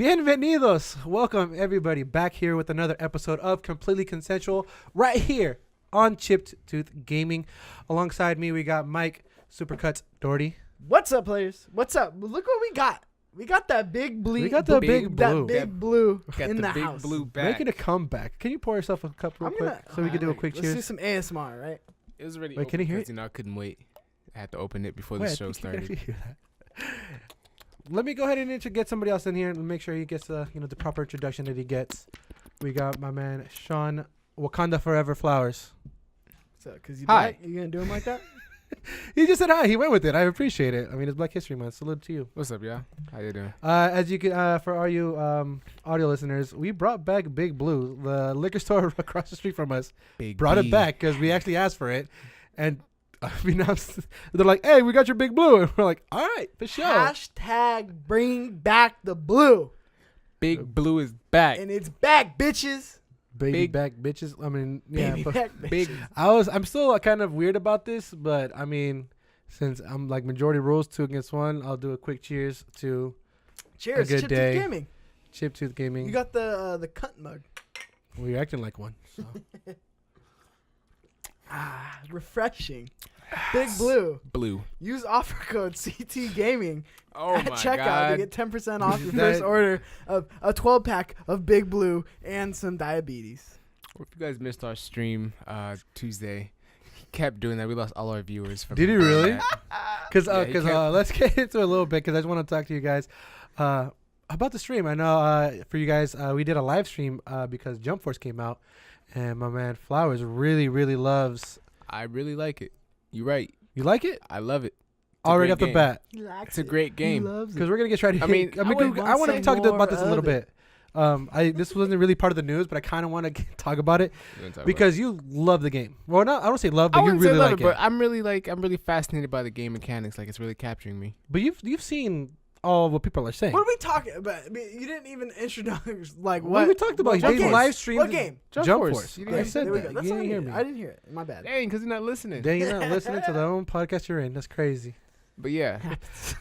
Bienvenidos. Welcome, everybody, back here with another episode of Completely Consensual right here on Chipped Tooth Gaming. Alongside me, we got Mike Supercuts Doherty. What's up, players? What's up? Look what we got. We got that big blue. We got the big blue. That big blue Got in the big house. blue back. Making a comeback. Can you pour yourself a cup real quick so we can do a quick Let's cheers? do some ASMR, right? It was already Wait, can you hear it? I couldn't wait. I had to open it before Wait, the I show think you can started. actually hear that. Let me go ahead and get somebody else in here and make sure he gets the proper introduction that he gets. We got my man Shawn Wakanda Forever Flowers. So, cause you Hi. black, you gonna do him like that? He just said hi. He went with it. I appreciate it. I mean, it's Black History Month. Salute to you. What's up, y'all? How you doing? As you can, for all you audio listeners, we brought back Big Blue, the liquor store across the street from us. Brought it back because we actually asked for it, and they're like, "Hey, we got your Big Blue," and we're like, "All right, for sure." Hashtag bring back the blue, Big Blue is back. and it's back, bitches. Baby Big- back bitches. I mean, yeah. Baby But back, big- bitches. I'm still kind of weird about this, but I mean, since I'm like majority rules 2 against 1, I'll do a quick cheers to Cheers, good Chip day. Tooth Gaming. Chip Tooth Gaming. You got the cunt mug. We're acting like one. So. Refreshing. Big blue. Blue. Use offer code CT Gaming Oh at my checkout god. to get 10% off your That- first order of a 12-pack of Big Blue and some diabetes. If you guys missed our stream Tuesday, he kept doing that. We lost all our viewers. From Did he doing really? that. Because Yeah, he kept- let's get into it a little bit because I just want to talk to you guys about the stream. I know for you guys, we did a live stream because Jump Force came out, and my man Flowers really, really loves. I really like it. You're right. You like it? I love it. It's a Already great off the game. bat He likes It's a great game. because we're gonna get straight. I mean, I would want to want talk some about this a more little of bit. This wasn't really part of the news, but I kind of want to talk about it You wanna talk because you love the game. Well, I don't say love, about it? but I you wouldn't say really love like it, it. but I'm really fascinated by the game mechanics. Like, it's really capturing me. But you've seen all what people are saying. What are we talking about? I mean, you didn't even introduce like What what we talked about? What They game? live streamed What game? Jump Jump Force. Force. You I didn't- said There we that. go. That's You what I didn't hear mean. me. I didn't hear it. My bad. Dang, because you're not listening. Dang, you're not listening to the own podcast you're in. That's crazy. But yeah.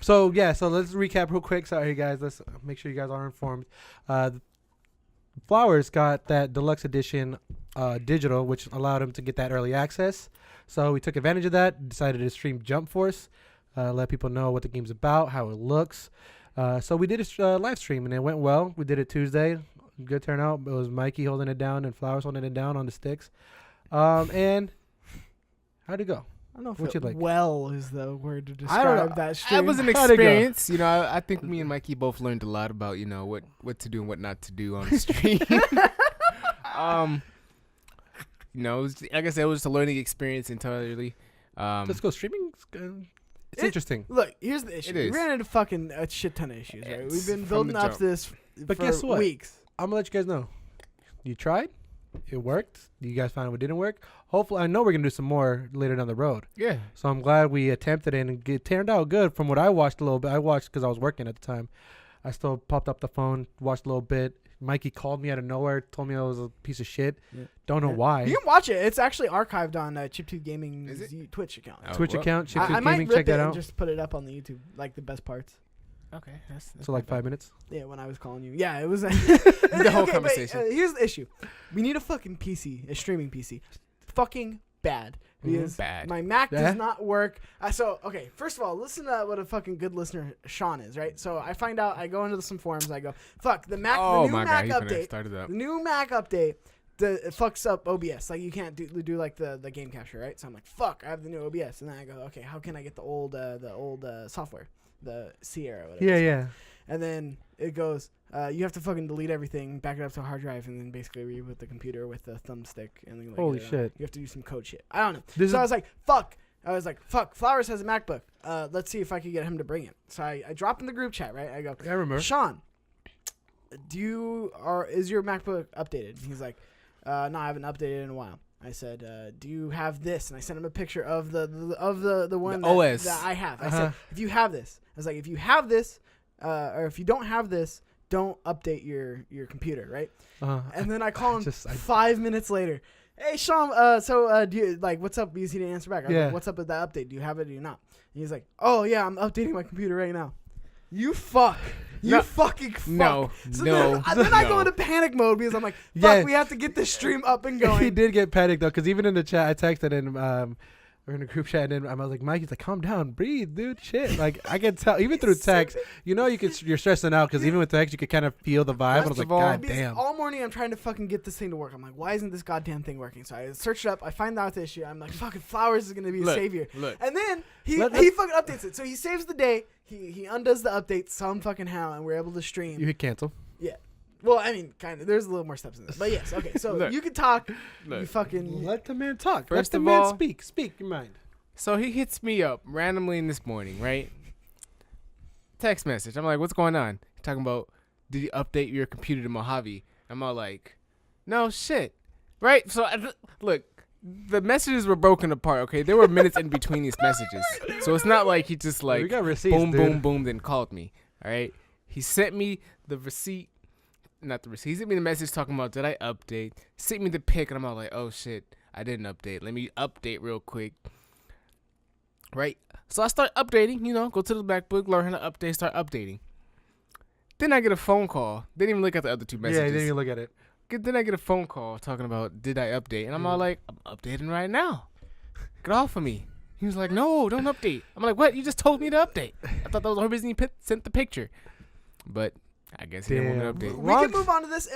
So let's recap real quick. Sorry, guys. Let's make sure you guys are informed. Flowers got that deluxe edition digital, which allowed him to get that early access. So we took advantage of that. Decided to stream Jump Force, let people know what the game's about, how it looks. So we did a live stream, and it went well. We did it Tuesday. Good turnout. It was Mikey holding it down and Flowers holding it down on the sticks. And how'd it go? I don't know if What you like? well is the word to I don't know. describe that stream. It was an How'd it go? experience. You know, I think me and Mikey both learned a lot about, you know, what to do and what not to do on the stream. You know, it was, like I said, it was a learning experience entirely. Let's go streaming. It's interesting. Look, here's the issue. It We is. ran into fucking a shit ton of issues, right? We've been From building the up jump. this But for guess what? weeks. I'm gonna let you guys know. You tried. It worked. You guys found out what didn't work. Hopefully, I know we're gonna do some more later down the road. Yeah. So I'm glad we attempted it and it turned out good. From what I watched a little bit, I watched because I was working at the time. I still popped up the phone, watched a little bit. Mikey called me out of nowhere, told me I was a piece of shit. Yeah. Don't know Yeah. why. You can watch it. It's actually archived on Chip Tooth Gaming's Is it? Twitch account. Oh, Twitch well. account, Chip Tooth I might Gaming. rip Check it that and out. just put it up on the YouTube, like the best parts. Okay. That's So like 5 minutes. Yeah, when I was calling you. Yeah, it was The whole but, conversation. here's the issue. We need a fucking PC, a streaming PC. Fucking bad. Because Bad. my Mac Yeah? does not work. Okay, first of all, listen to what a fucking good listener Shawn is, right? So I find out, I go into some forums, I go, fuck, the Mac, Oh the new my Mac god, he's gonna update, start it up. the new Mac update, it fucks up OBS. Like, you can't do like the game capture, right? So I'm like, fuck, I have the new OBS. And then I go, okay, how can I get the old software, the Sierra, whatever. Yeah, yeah. And then it goes, you have to fucking delete everything, back it up to a hard drive, and then basically reboot the computer with the thumbstick. And then, like, Holy get it on. shit. You have to do some code shit. I don't know. This So I is was like, fuck. Flowers has a MacBook. Let's see if I can get him to bring it. So I drop in the group chat, right? I go, I remember. Shawn, is your MacBook updated? And he's like, no, I haven't updated in a while. I said, do you have this? And I sent him a picture of the one The that, OS. that I have. I Uh-huh. said, if you have this, I was like, if you have this, or if you don't have this, don't update your computer, right? And then I call him 5 minutes later. Hey, Shawn, do you, like, what's up? Because he didn't answer back. I was Yeah. like, what's up with that update? Do you have it or do you not? And he's like, oh, yeah, I'm updating my computer right now. You fuck. You fucking fuck. No. So No. Then I go into panic mode because I'm like, fuck, we have to get this stream up and going. He did get panicked though, because even in the chat, I texted and we're in a group chat, and I was like, Mike, he's like, calm down, breathe, dude, shit. Like, I can tell, even through text, you know, you're stressing out, because even with text, you could kind of feel the vibe. And I was like, God damn. All morning, I'm trying to fucking get this thing to work. I'm like, why isn't this goddamn thing working? So I search it up, I find out the issue. I'm like, fucking Flowers is going to be a savior. And then he fucking updates it. So he saves the day, he undoes the update some fucking how, and we're able to stream. You hit cancel. Yeah. Well, I mean, kind of. There's a little more steps in this. But yes, okay. So you can talk. You fucking... Let the man talk. First Let the of man all, speak. Speak your mind. So he hits me up randomly in this morning, right? Text message. I'm like, what's going on? He's talking about, did you update your computer to Mojave? I'm all like, no shit. Right? So, look, the messages were broken apart, okay? There were minutes in between these messages. So it's not like he just like, we got receipts, boom, dude. boom, boom, then called me. All right? He sent me the receipt. Not the receipt. He sent me the message talking about, did I update? Sent me the pic, and I'm all like, oh shit, I didn't update. Let me update real quick. Right? So I start updating, you know, go to the MacBook, learn how to update, start updating. Then I get a phone call. Didn't even look at the other two messages. Yeah, didn't even look at it. Then I get a phone call talking about, did I update? And I'm all like, I'm updating right now. Get off of me. He was like, no, don't update. I'm like, what? You just told me to update. I thought that was the whole reason you sent the picture. But I guess he didn't want to update. We can move on to this.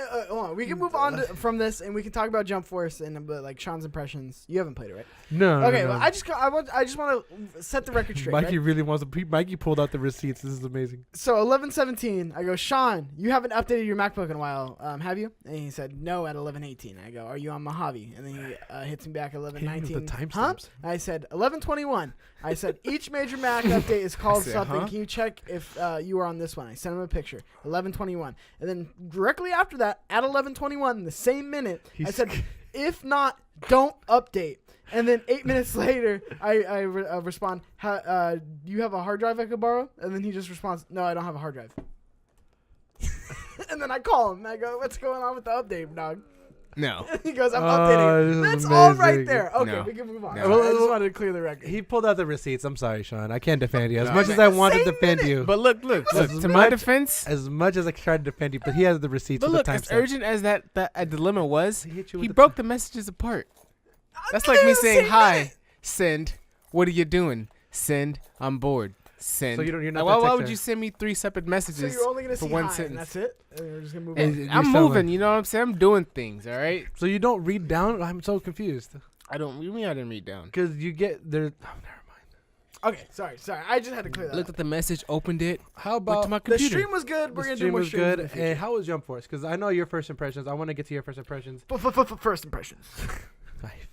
We can move on from this, and we can talk about Jump Force and like Sean's impressions. You haven't played it, right? No. Okay. No. Well, I just want to set the record straight. Mikey right? really wants to. Mikey pulled out the receipts. This is amazing. So 11:17, I go, Sean, you haven't updated your MacBook in a while, have you? And he said no at 11:18. I go, are you on Mojave? And then he hits me back at 11:19. The timestamps. Huh? I said 11:21. I said each major Mac update is called something. Huh? Can you check if you were on this one? I sent him a picture. 11:21. And then directly after that, at 11:21, the same minute, I said, if not, don't update. And then 8 minutes later, I respond, do you have a hard drive I could borrow? And then he just responds, no, I don't have a hard drive. And then I call him. And I go, what's going on with the update, dog? No. He goes, I'm updating. That's all right there. Okay, we can move on. No. I just wanted to clear the record. He pulled out the receipts. I'm sorry, Sean. I can't defend you. As much as I want to defend you. But look, to my defense. As much as I tried to defend you, but he has the receipts. But look, as urgent as that dilemma was, he broke broke the messages apart. That's like me saying, hi, send, what are you doing? Send, I'm bored. Send. So you're not why would you send me 3 separate messages so you're only gonna for see one hi, sentence? And that's it? And we're just gonna move on. I'm moving, you know what I'm saying? I'm doing things, all right? So you don't read down? I'm so confused. I don't. You mean I didn't read down? Because you get there. Oh, never mind. Okay, sorry. I just had to clear that. Looked at the message, opened it. How about to my computer. The stream was good. We're gonna do more streams. The stream was good. And how was Jump Force? Because I know your first impressions. I want to get to your first impressions. First impressions.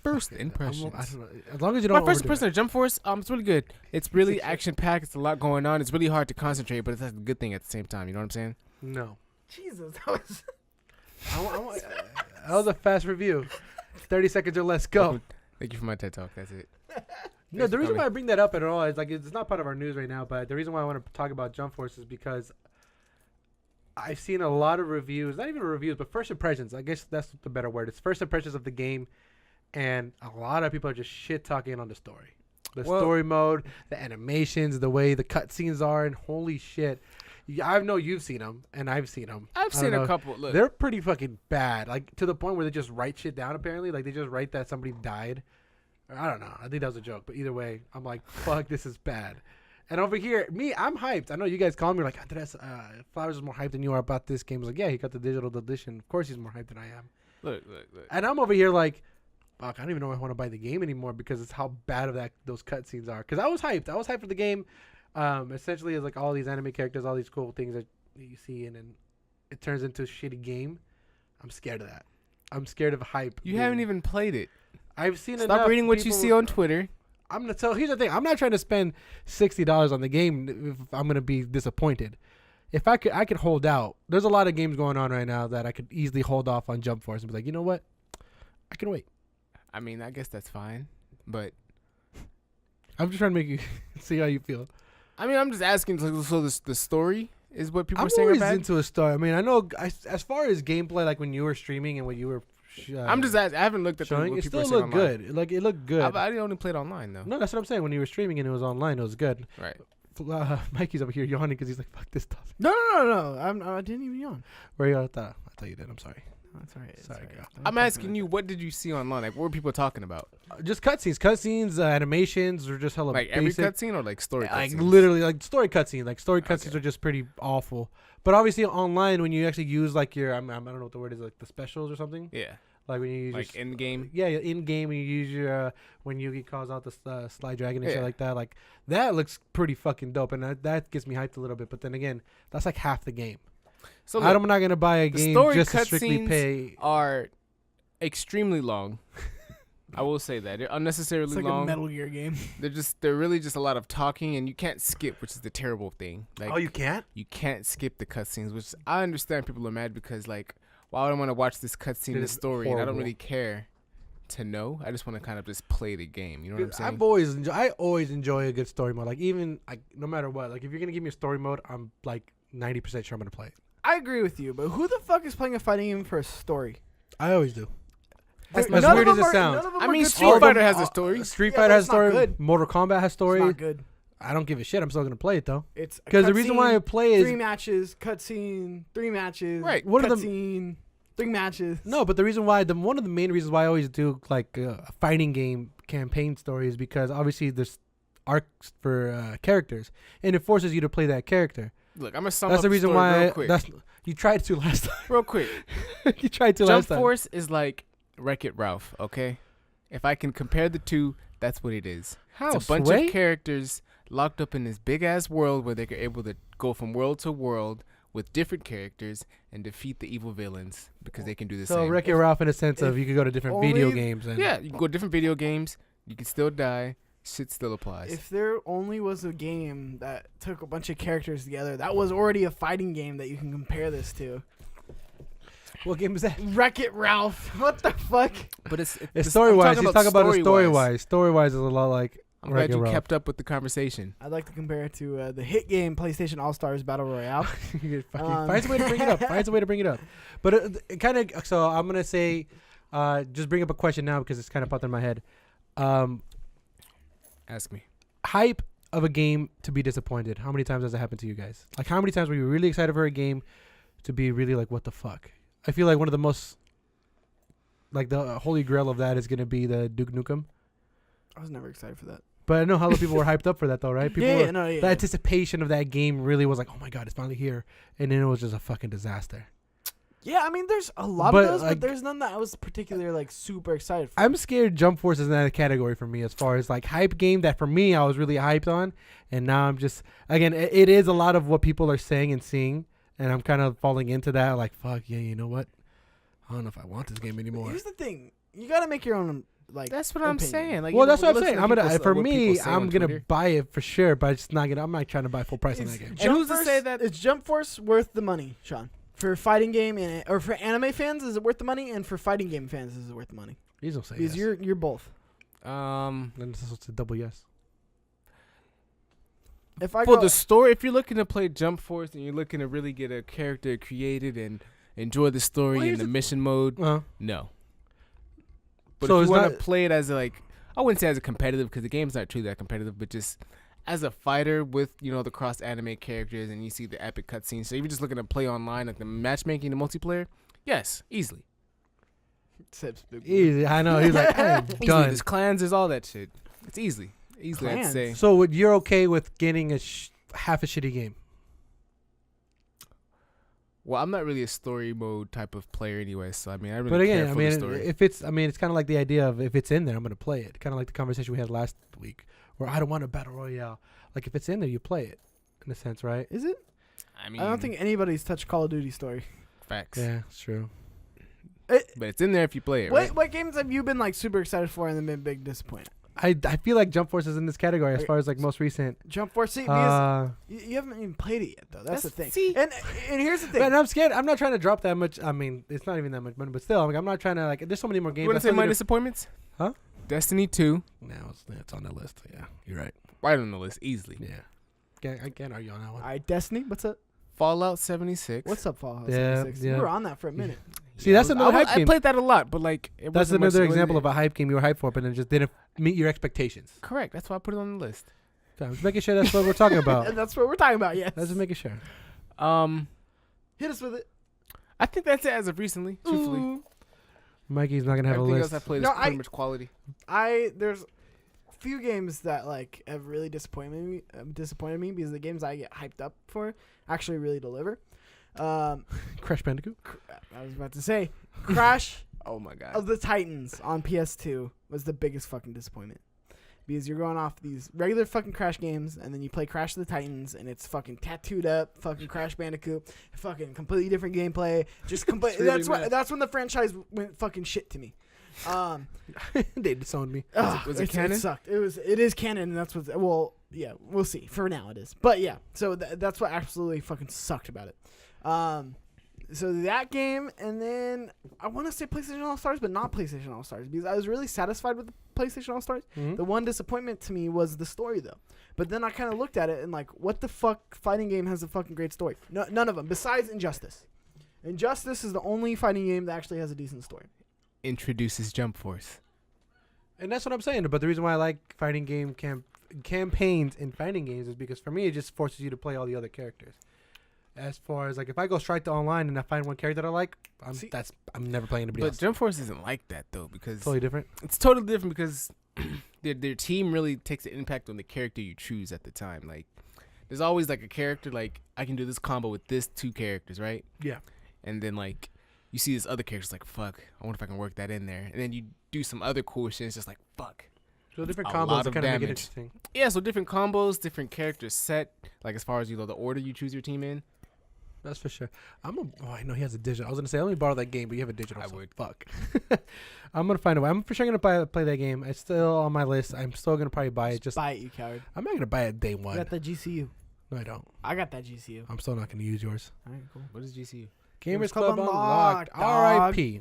First impressions. I don't know. As long as you don't. My first impression of Jump Force, it's really good. It's really action packed. It's a lot going on. It's really hard to concentrate, but it's a good thing at the same time. You know what I'm saying? No. Jesus, that was. That was a fast review. 30 seconds or less. Go. Thank you for my TED Talk. That's it. No, the reason why I bring that up at all is like it's not part of our news right now, but the reason why I want to talk about Jump Force is because I've seen a lot of reviews, not even reviews, but first impressions. I guess that's the better word. It's first impressions of the game, and a lot of people are just shit talking on the story. The story mode, the animations, the way the cutscenes are, and holy shit. I know you've seen them, and I've seen them. I've seen a couple. Look. They're pretty fucking bad, like to the point where they just write shit down, apparently. Like they just write that somebody died. I don't know. I think that was a joke. But either way, I'm like, fuck, this is bad. And over here, I'm hyped. I know you guys call me like, Flowers is more hyped than you are about this game. I was like, yeah, he got the digital edition. Of course he's more hyped than I am. Look. And I'm over here like, fuck, I don't even know if I want to buy the game anymore because it's how bad of those cutscenes are. Because I was hyped. I was hyped for the game. Essentially, it's like all these anime characters, all these cool things that you see, and then it turns into a shitty game. I'm scared of that. I'm scared of hype. You haven't even played it. I've seen it. Stop reading what you see on Twitter. I'm gonna tell. Here's the thing. I'm not trying to spend $60 on the game if I'm gonna be disappointed. If I could hold out. There's a lot of games going on right now that I could easily hold off on Jump Force and be like, you know what? I can wait. I mean, I guess that's fine, but I'm just trying to make you see how you feel. I mean, I'm just asking. So the story is what people I'm are saying. I'm always into a story. I mean, I know as far as gameplay, like when you were streaming and when you were. I'm just asking. I haven't looked at showing. It still looked good. Like it looked good. I only played online though. No, that's what I'm saying. When you were streaming and it was online, it was good. Right. Mikey's over here yawning because he's like, "Fuck this stuff." No. I didn't even yawn. Where you? I thought you did. I'm sorry. No, that's all right. Sorry, girl. I'm asking you, what did you see online? Like, what were people talking about? Just cutscenes, animations, or just hella Like every basic. cutscene or like story Like cutscenes? literally, like story cutscenes. Like story cutscenes Okay. are just pretty awful. But obviously online, when you actually use like your, I don't know what the word is, like the specials or something. Yeah. Like when you use Like in game. Yeah, in game when you use your when Yugi calls out the Sly Dragon and shit Yeah. like that. Like that looks pretty fucking dope, and that gets me hyped a little bit. But then again, that's like half the game. So look, I'm not gonna buy a the game story just to strictly cutscenes pay. are extremely long. I will say that they're unnecessarily It's like long. a Metal Gear game. They're really just a lot of talking, and you can't skip, which is the terrible thing. Like, Oh, you can't? you can't skip the cutscenes, which I understand people are mad because, like, why would I want to watch this cutscene, It the is story, and I don't horrible. really care to know. I just want to kind of just play the game. You know what I'm saying? I always enjoy a good story mode. Like even like no matter what. Like if you're gonna give me a story mode, I'm like 90% sure I'm gonna play it. I agree with you, but who the fuck is playing a fighting game for a story? I always do. That's As None weird of as them it are- sounds. none of them I are mean, good Street stories. Fighter has a story. Street Yeah, Fighter but has it's not story. good. Mortal Kombat has It's story. not good. I don't give a shit. I'm still gonna play it though. It's Because the reason why I play is 3 matches, cutscene, 3 matches, Right. One of them- cutscene, 3 matches. no, but the reason why one of the main reasons why I always do like a fighting game campaign story is because obviously there's arcs for characters, and it forces you to play that character. Look, I'm gonna sum That's up the reason story why. real quick. You tried to last time. Real quick. You tried to Jump last time. Force is like Wreck-It Ralph. Okay, if I can compare the two, that's what it is. How? It's a bunch Sway? of characters locked up in this big ass world where they're able to go from world to world with different characters and defeat the evil villains because they can do the So same. Wreck-It Ralph in a sense of if you could go to different video only- games. And Yeah, you can go to different video games. You can still die. Shit still applies. If there only was a game that took a bunch of characters together, that was already a fighting game that you can compare this to. What game is that? Wreck-It Ralph. What the fuck? but it's It's story-wise. He's talking about it story-wise. story-wise. Story-wise is a lot like I'm glad Wreck-It you Ralph. kept up with the conversation. I'd like to compare it to the hit game PlayStation All-Stars Battle Royale. You fucking Um, finds a way to bring it up. Finds a way to bring it up. But it kind of. So I'm gonna say, just bring up a question now because it's kind of popped in my head. Ask me. Hype of a game to be disappointed. How many times has that happened to you guys? Like how many times were you really excited for a game to be really like what the fuck? I feel like one of the most like the holy grail of that is gonna be the Duke Nukem. I was never excited for that. But I know how people were hyped up for that though, right? People were, yeah. the anticipation of that game really was like, oh my god, it's finally here, and then it was just a fucking disaster. Yeah, I mean, there's a lot But, of those, like- but there's none that I was particularly like super excited for. I'm scared Jump Force is in that category for me as far as like hype game that for me I was really hyped on, and now I'm just again it is a lot of what people are saying and seeing, and I'm kind of falling into that like fuck yeah, you know what? I don't know if I want this game anymore. Here's the thing: you gotta make your own like. That's what I'm opinion. saying. Like, Well, you know, that's what I'm listen saying. to I'm gonna people- for what me, people say I'm on gonna Twitter. buy it for sure, but it's not gonna. I'm not trying to buy full price on Is that game. And Jump who's to Force- say that- is Jump Force worth the money, Sean? For fighting game or for anime fans, is it worth the money? And for fighting game fans, is it worth the money? Please don't say Because yes. you're both. Then it's a double yes. If I For go, the story, if you're looking to play Jump Force and you're looking to really get a character created and enjoy the story Well, in here's the the- mission mode, Uh, no. But So if it's you want to not- play it as like, I wouldn't say as a competitive because the game's not truly that competitive, but just as a fighter with, you know, the cross anime characters and you see the epic cutscenes. So if you're just looking to play online, like the matchmaking, the multiplayer, yes, easily. easy. I know. He's like, I'm Easily. done. There's clans, there's all that shit. It's easily I'd Clans? say. So you're okay with getting half a shitty game? Well, I'm not really a story mode type of player anyway, so I mean, I really But care again, I for the mean, story. if it's kind of like the idea of if it's in there, I'm gonna play it. Kind of like the conversation we had last week, where I don't want a battle royale. Like if it's in there, you play it, in a sense, right? is it? I mean, I don't think anybody's touched Call of Duty story. facts. Yeah, it's true. But it's in there if you play it, right? What games have you been like super excited for and then been big disappointment? I feel like Jump Force is in this category as Okay. far as like most recent. Jump Force, see, because Uh, you haven't even played it yet, though. That's the thing. see- And here's the thing. and I'm scared. I'm not trying to drop that much. I mean, it's not even that much money, but still, I'm not trying to like. There's so many more games. You want I to say still my need to- disappointments? Huh? Destiny 2, No, it's on the list. Yeah, you're right. right on the list, easily. Yeah, I can't argue on that one. All right, Destiny, what's up? Fallout 76. What's up, Fallout Yeah, 76? yeah. We were on that for a minute. See, that's another hype I game. played that a lot, but like, it That's wasn't much- another it wasn't- example of a hype game you were hyped for, but it just didn't meet your expectations. Correct. That's why I put it on the list. I'm just making sure that's what we're talking about. That's what we're talking about. Yes. Let's just making sure. Hit us with it. I think that's it as of recently. Truthfully, Ooh. Mikey's not gonna have everything a else I list. played No, is pretty much quality. There's a few games that like have really disappointed me because the games I get hyped up for actually really deliver. Crash Bandicoot. I was about to say Crash Oh my god. of the Titans on PS2 was the biggest fucking disappointment. Because you're going off these regular fucking Crash games, and then you play Crash of the Titans, and it's fucking tattooed up, fucking Crash Bandicoot, fucking completely different gameplay. Just that's when the franchise went fucking shit to me. They disowned me. Was it canon? It sucked. It is canon, and that's what. Well, yeah, we'll see. For now, it is. But yeah, so that's what absolutely fucking sucked about it. So that game, and then I want to say PlayStation All-Stars, but not PlayStation All-Stars, because I was really satisfied with the PlayStation All-Stars. Mm-hmm. The one disappointment to me was the story, though. But then I kind of looked at it and like, what the fuck fighting game has a fucking great story? No, none of them, besides Injustice. Injustice is the only fighting game that actually has a decent story. Introduces Jump Force. And that's what I'm saying. But the reason why I like fighting game campaigns in fighting games is because for me, it just forces you to play all the other characters. As far as like, if I go straight to online and I find one character that I like, I'm never playing anybody else. But Jump Force isn't like that though, because Totally different. it's totally different because their team really takes an impact on the character you choose at the time. Like, there's always like a character like I can do this combo with this two characters, right? Yeah. And then like you see this other character's like, fuck, I wonder if I can work that in there. And then you do some other cool shit. It's just like, fuck. So different A combos lot that of kind of make it damage. interesting. Yeah, so different combos, different characters set. Like as far as the order you choose your team in. That's for sure. I know he has a digital. I was gonna say, let me borrow that game, but you have a digital. I so would. Fuck. I'm gonna find a way. I'm for sure gonna play that game. It's still on my list. I'm still gonna probably buy it. Just buy it, you coward. I'm not gonna buy it day I one. got that GCU. No, I don't. I got that GCU. I'm still not gonna use yours. All right, cool. What is GCU? Gamers Club Unlocked, unlocked. dog. R.I.P.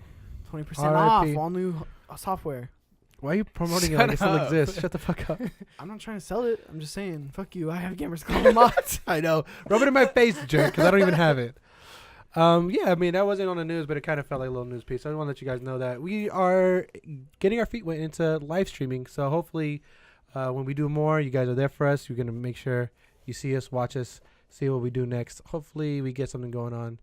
20% R.I.P. off all new software. Why are you promoting it like it still exists? Shut the fuck up. I'm not trying to sell it. I'm just saying, fuck you. I have Gamers Club Unlocked. I know. Rub it in my face, jerk, because I don't even have it. Yeah, I mean, that wasn't on the news, but it kind of felt like a little news piece. So I want to let you guys know that we are getting our feet wet into live streaming. So hopefully when we do more, you guys are there for us. You're going to make sure you see us, watch us, see what we do next. Hopefully we get something going on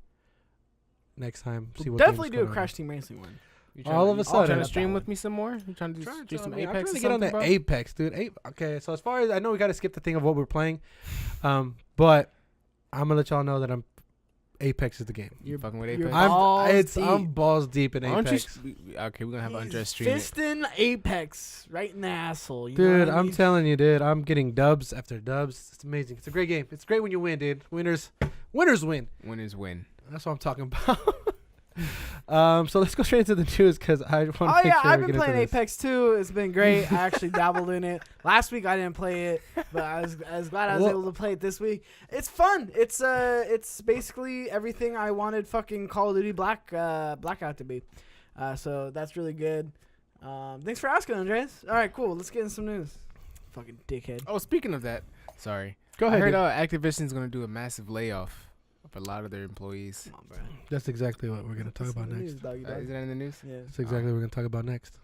next time. See what Definitely games do a going Crash on. Team Racing one. All of a You trying sudden. to stream with me some more? You trying to do some I'm Apex? trying to or get on something, that bro? Apex, dude. Okay, so as far as I know, we got to skip the thing of what we're playing. But I'm going to let y'all know that Apex is the game. You're fucking with you're Apex. I'm balls deep in Why don't Apex. okay, we're gonna have He's Andres stream it. fisting Apex right in the asshole. You know Dude, what I I'm mean? telling you, dude. I'm getting dubs after dubs. It's amazing. It's a great game. It's great when you win, dude. Winners win. Winners win. That's what I'm talking about. So let's go straight into the news because I want to Oh make yeah, sure I've we been get playing into this. Apex too. It's been great. I actually dabbled in it. Last week I didn't play it, but I was glad I was able to play it this week. It's fun. It's basically everything I wanted fucking Call of Duty Blackout to be. So that's really good. Thanks for asking, Andres. All right, cool. Let's get in some news. Fucking dickhead. Oh, speaking of that, sorry. Go ahead. I heard dude. Activision's gonna do a massive layoff of a lot of their employees. Come on, bro. That's exactly what we're going to talk about next. Is that in the news? Yeah. That's exactly what we're going to talk about next.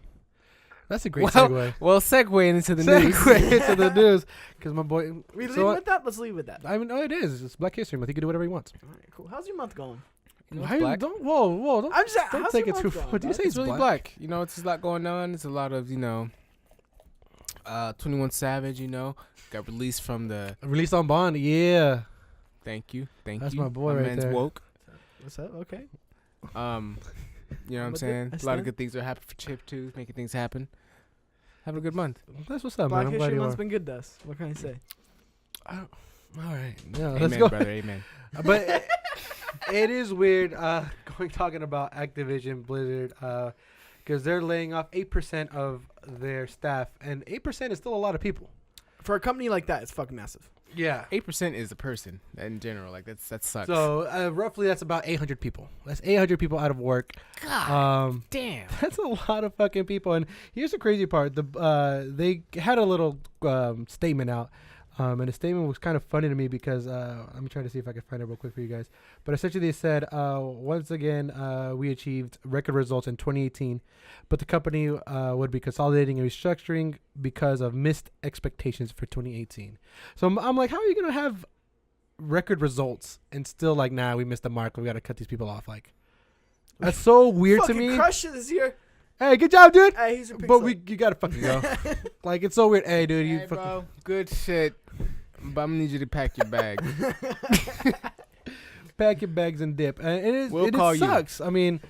That's a great Well, segue. Well, segue into the news. Segue into the news because my boy. We so leave with that. Let's leave with that. I mean, no, it is. It's Black History Month. He can do whatever he wants. All right, cool. How's your month going? You know, it's Why you black. don't? Whoa! Don't, I'm just. don't how's take your it too month far. going, Did you bud? say It's really black? black. You know, it's a lot going on. It's a lot of 21 Savage. Got released from the. Released on bond. Yeah. Thank you. That's my boy my right man's there. woke. What's up? Okay. You know what I'm With it, saying? I A lot stand. of good things are happening for Chip too, making things happen. Have a good month. That's what's up, Black man. I'm glad History you Month's are. been good to us. What can I say? All right. Yeah, Amen, let's go. brother. Amen. But it is weird talking about Activision Blizzard because they're laying off 8% of their staff, and 8% is still a lot of people. For a company like that, it's fucking massive. Yeah. 8% is a person in general. Like that sucks. So roughly that's about 800 people. That's 800 people out of work. God damn. That's a lot of fucking people. And here's the crazy part: they had a little statement out And the statement was kind of funny to me because let me try to see if I can find it real quick for you guys. But essentially they said, once again, we achieved record results in 2018, but the company would be consolidating and restructuring because of missed expectations for 2018. So I'm like, how are you going to have record results and still like, nah, we missed the mark. We got to cut these people off. Like, that's so weird to me. Crushed it this year. Hey, good job, dude. Hey, he's a but you got to fucking go. Like, it's so weird. Hey, dude, you fucking. Bro, good shit. But I'm gonna need you to pack your bag. Pack your bags and dip. And We'll sucks. I mean,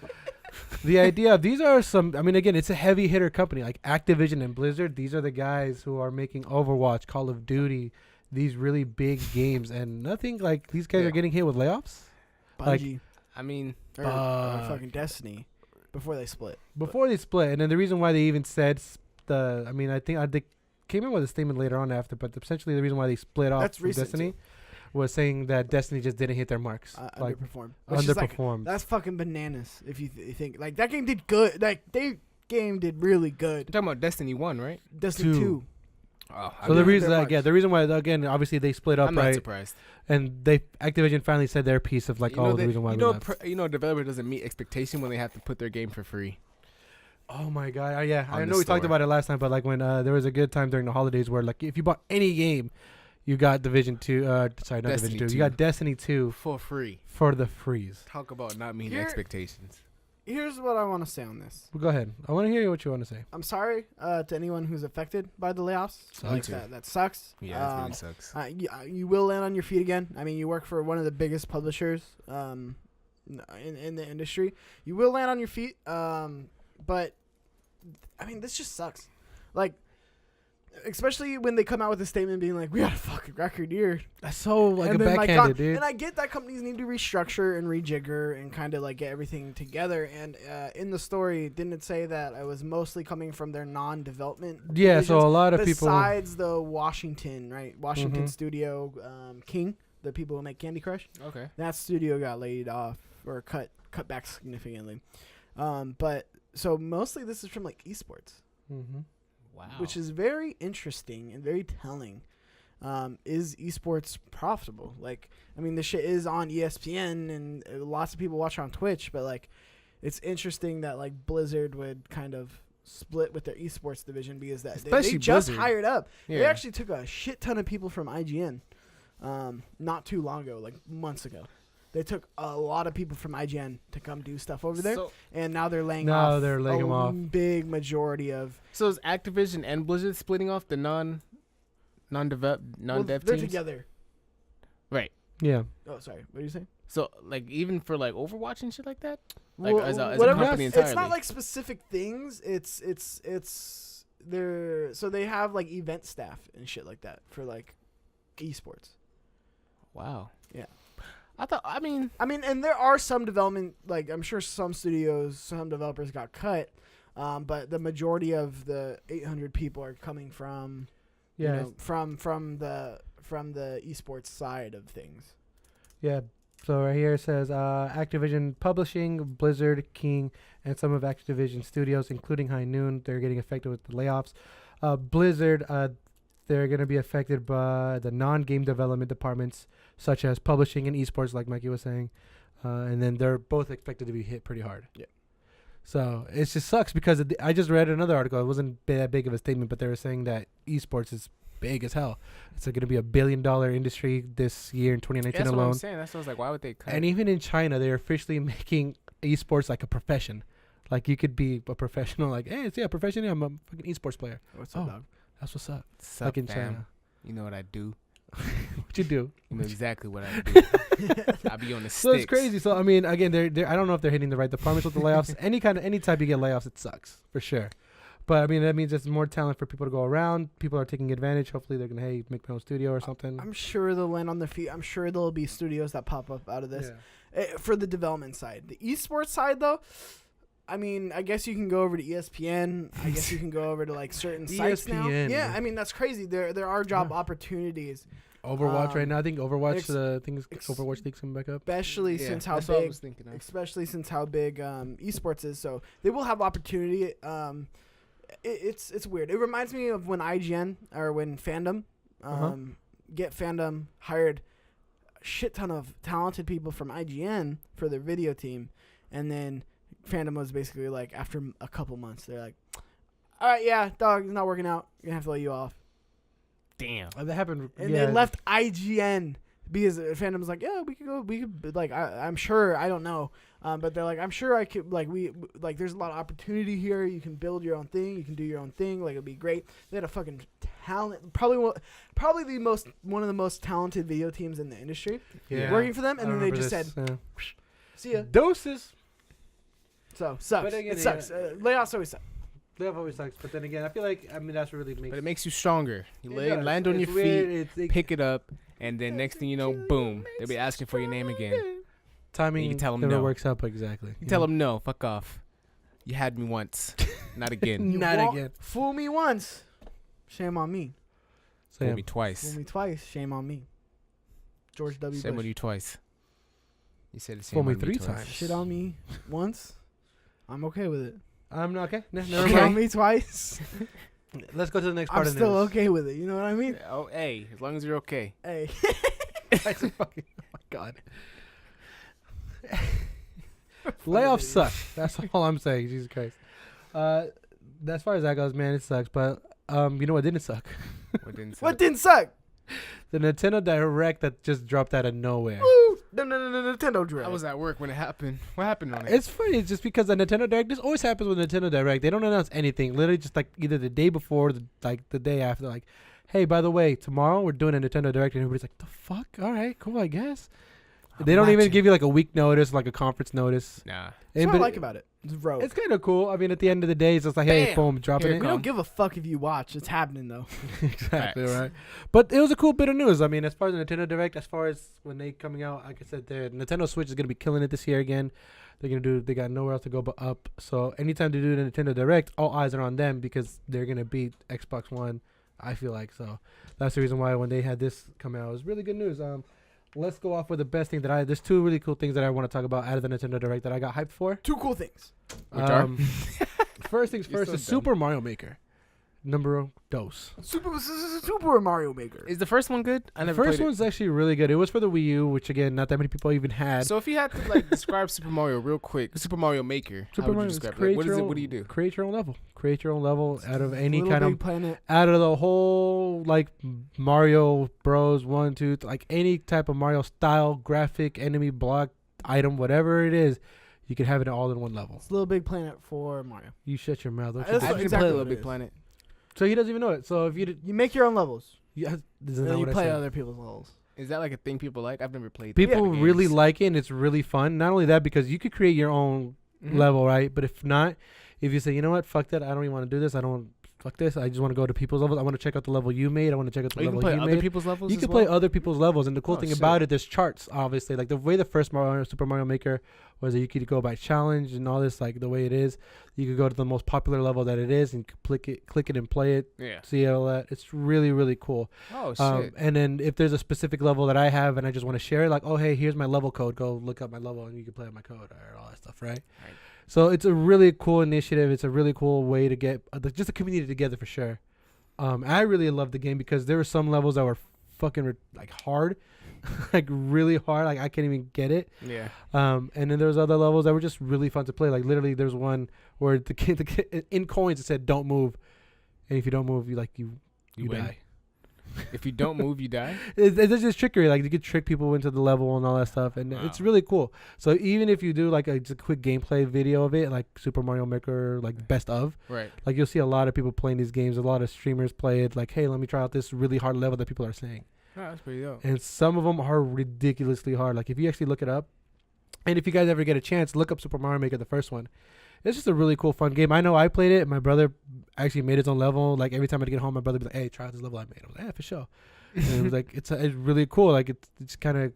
the idea of these are some. I mean, again, it's a heavy hitter company like Activision and Blizzard. These are the guys who are making Overwatch, Call of Duty, these really big games, and nothing like these guys are getting hit with layoffs. Bungie. Like, I mean, or fucking Destiny. Before they split. And then the reason why they even said I think they came in with a statement later on after, but essentially the reason why they split off from Destiny was saying that Destiny just didn't hit their marks. Like, underperformed. That's fucking bananas. If you think like that game did good, like game did really good. You're talking about Destiny 1, right? Destiny 2. Oh, so the reason why again, obviously they split up, I'm right? not surprised. And Activision finally said their piece of like, the reason why. A developer doesn't meet expectation when they have to put their game for free. Oh my god! I know we talked about it last time, but like when there was a good time during the holidays where like if you bought any game, you got Division 2. Sorry, not Division 2. You got Destiny 2 for free for the freeze. Talk about not meeting expectations. Here's what I want to say on this. Well, go ahead. I want to hear what you want to say. I'm sorry to anyone who's affected by the layoffs. That sucks. Yeah, that really sucks. You will land on your feet again. I mean, you work for one of the biggest publishers in the industry. You will land on your feet. But I mean, this just sucks. Like, especially when they come out with a statement being like, "We had a fucking record year." That's so like a backhanded, dude. And I get that companies need to restructure and rejigger and kind of like get everything together. And in the story, didn't it say that it was mostly coming from their non-development? Yeah, divisions, so a lot of people besides the Washington studio, King, the people who make Candy Crush. Okay, that studio got laid off or cut back significantly. But so mostly this is from like esports. Mm-hmm. Wow. Which is very interesting and very telling. Is esports profitable? Like, I mean, this shit is on ESPN and lots of people watch on Twitch, but like, it's interesting that like Blizzard would kind of split with their esports division because they just hired up. Yeah. They actually took a shit ton of people from IGN, not too long ago, like months ago. They took a lot of people from IGN to come do stuff over there, and now they're laying off. They're laying them off. Big majority of. So is Activision and Blizzard splitting off the non-dev teams? They're together. Right. Yeah. Oh, sorry. What are you saying? So like even for like Overwatch and shit like that, like well, as a company entirely. It's not like specific things. It's they're so they have like event staff and shit like that for like esports. Wow. Yeah. I mean, and there are some development, like I'm sure some developers got cut, but the majority of the 800 people are coming from, from the esports side of things. Yeah. So right here it says Activision Publishing, Blizzard, King, and some of Activision Studios, including High Noon, they're getting affected with the layoffs. Blizzard, they're going to be affected by the non-game development departments, such as publishing and esports, like Mikey was saying. And then they're both expected to be hit pretty hard. Yeah. So it just sucks because I just read another article. It wasn't that big of a statement, but they were saying that esports is big as hell. It's going to be $1 billion industry this year in 2019 that's alone. What I'm saying. That's what I was like, why would they cut? And even in China, they're officially making esports like a profession. Like you could be a professional, like, hey, it's a profession. I'm a fucking esports player. What's up, dog? That's what's up. Sup, like in fam? China. You know what I do? What you do? You know exactly what I do. I be on the sticks. So it's crazy. So I mean, again, they're I don't know if they're hitting the right departments with the layoffs. any type you get layoffs, it sucks for sure. But I mean, that means there's more talent for people to go around. People are taking advantage. Hopefully, they're gonna make their own studio or something. I'm sure they'll land on their feet. I'm sure there'll be studios that pop up out of this for the development side. The esports side, though. I mean, I guess you can go over to ESPN. I guess you can go over to like certain sites now. Yeah, I mean that's crazy. There are job opportunities. Overwatch right now. I think Overwatch Overwatch League's coming back up. Especially since how big esports is. So they will have opportunity. It's weird. It reminds me of when IGN or when Fandom Get Fandom hired a shit ton of talented people from IGN for their video team, and then Fandom was basically like, after a couple months, they're like, all right, yeah, dog, it's not working out. You're going to have to let you off. Damn. That happened. And they left IGN because Fandom's like, yeah, we could, like, I'm sure, I don't know. But they're like, I'm sure I could, like, there's a lot of opportunity here. You can build your own thing. You can do your own thing. Like, it'll be great. They had a fucking talent, probably one of the most talented video teams in the industry working for them. And then they just said, see ya. Doses. So, sucks. Again, it sucks. Layoffs always suck. Layoff always sucks. But then again, I feel like, that's what really makes But it makes you stronger. You land on your feet, pick it up, and then next thing you know, boom, they'll be asking for your name again. Timing, you can tell them no. Works up exactly. You tell them no, fuck off. You had me once, not again. Not again. Fool me once, shame on me. Fool me twice. Fool me twice, shame on me. George W. Shame Bush. on you twice. You said the same. Fool me 3 times. Shit on me once. I'm okay with it. I'm not okay. Never Shit on me twice. Let's go to the next part I'm of the still news. okay with it. You know what I mean? Oh, hey, as long as you're okay. Hey. That's a fucking, oh my god. Layoffs suck. That's all I'm saying. Jesus Christ. As far as that goes, man, it sucks. But you know what didn't suck? What didn't suck? The Nintendo Direct that just dropped out of nowhere. Woo! No, Nintendo Direct. I was at work when it happened. What happened on it? It's funny. It's just because the Nintendo Direct. This always happens with Nintendo Direct. They don't announce anything. Literally, just like either the day before, or the day after. Like, hey, by the way, tomorrow we're doing a Nintendo Direct, and everybody's like, the fuck? All right, cool, I guess. They don't even give you like a week notice, like a conference notice. Nah. That's what I like about it. It's rogue. It's kind of cool. I mean, at the end of the day, it's just like, hey, boom, dropping it. We don't give a fuck if you watch. It's happening, though. Exactly, right. But it was a cool bit of news. I mean, as far as the Nintendo Direct, as far as when they coming out, like I said, the Nintendo Switch is going to be killing it this year again. They got nowhere else to go but up. So anytime they do the Nintendo Direct, all eyes are on them because they're going to beat Xbox One, I feel like. So that's the reason why when they had this come out, it was really good news. Let's go off with the best thing there's 2 really cool things that I want to talk about out of the Nintendo Direct that I got hyped for. 2 cool things. Which are? First things first is Super Mario Maker. Numero dos. Super Mario Maker. Is the first one good? The first one's actually really good. It was for the Wii U, which again, not that many people even had. So if you had to like describe Super Mario real quick, Super Mario Maker, how would you describe it? What is it? What do you do? Create your own level. Create your own level out of any kind of planet. Out of the whole like Mario Bros. 1, 2, like any type of Mario style, graphic, enemy, block, item, whatever it is. You can have it all in one level. It's Little Big Planet for Mario. You shut your mouth. That's I didn't play Little Big Planet. So he doesn't even know it. So if you make your own levels. Yeah, and you play other people's levels. Is that like a thing people like? I've never played. People really like it, and it's really fun. Not only that, because you could create your own level, right? But if not, if you say, you know what, fuck that, I don't even want to do this. Fuck this. I just want to go to people's levels. I want to check out the level you made. I want to check out the level you made. You can play other people's levels. You can play other people's levels, and the cool thing about it, there's charts. Obviously, like the way the first Super Mario Maker was, that you could go by challenge and all this. Like the way it is, you could go to the most popular level that it is, and click it, and play it. Yeah. See all that. It's really, really cool. Oh shit. And then if there's a specific level that I have, and I just want to share it, like, oh hey, here's my level code. Go look up my level, and you can play my code or all that stuff, right? So it's a really cool initiative. It's a really cool way to get just a community together for sure. I really love the game because there were some levels that were fucking like hard, like really hard. Like I can't even get it. Yeah. And then there was other levels that were just really fun to play. Like literally, there's one where the kid in coins it said "Don't move," and if you don't move, you die. If you don't move, you die. It's just trickery. Like you could trick people into the level and all that stuff, and it's really cool. So even if you do like just a quick gameplay video of it, like Super Mario Maker, like best of, right? Like you'll see a lot of people playing these games. A lot of streamers play it. Like, hey, let me try out this really hard level that people are saying. Oh, that's pretty dope. And some of them are ridiculously hard. Like if you actually look it up, and if you guys ever get a chance, look up Super Mario Maker, the first one. It's just a really cool, fun game. I know I played it. My brother actually made his own level. Like every time I'd get home, my brother would be like, "Hey, try out this level I made." I was like, "Yeah, for sure." And it was like it's really cool. Like it's a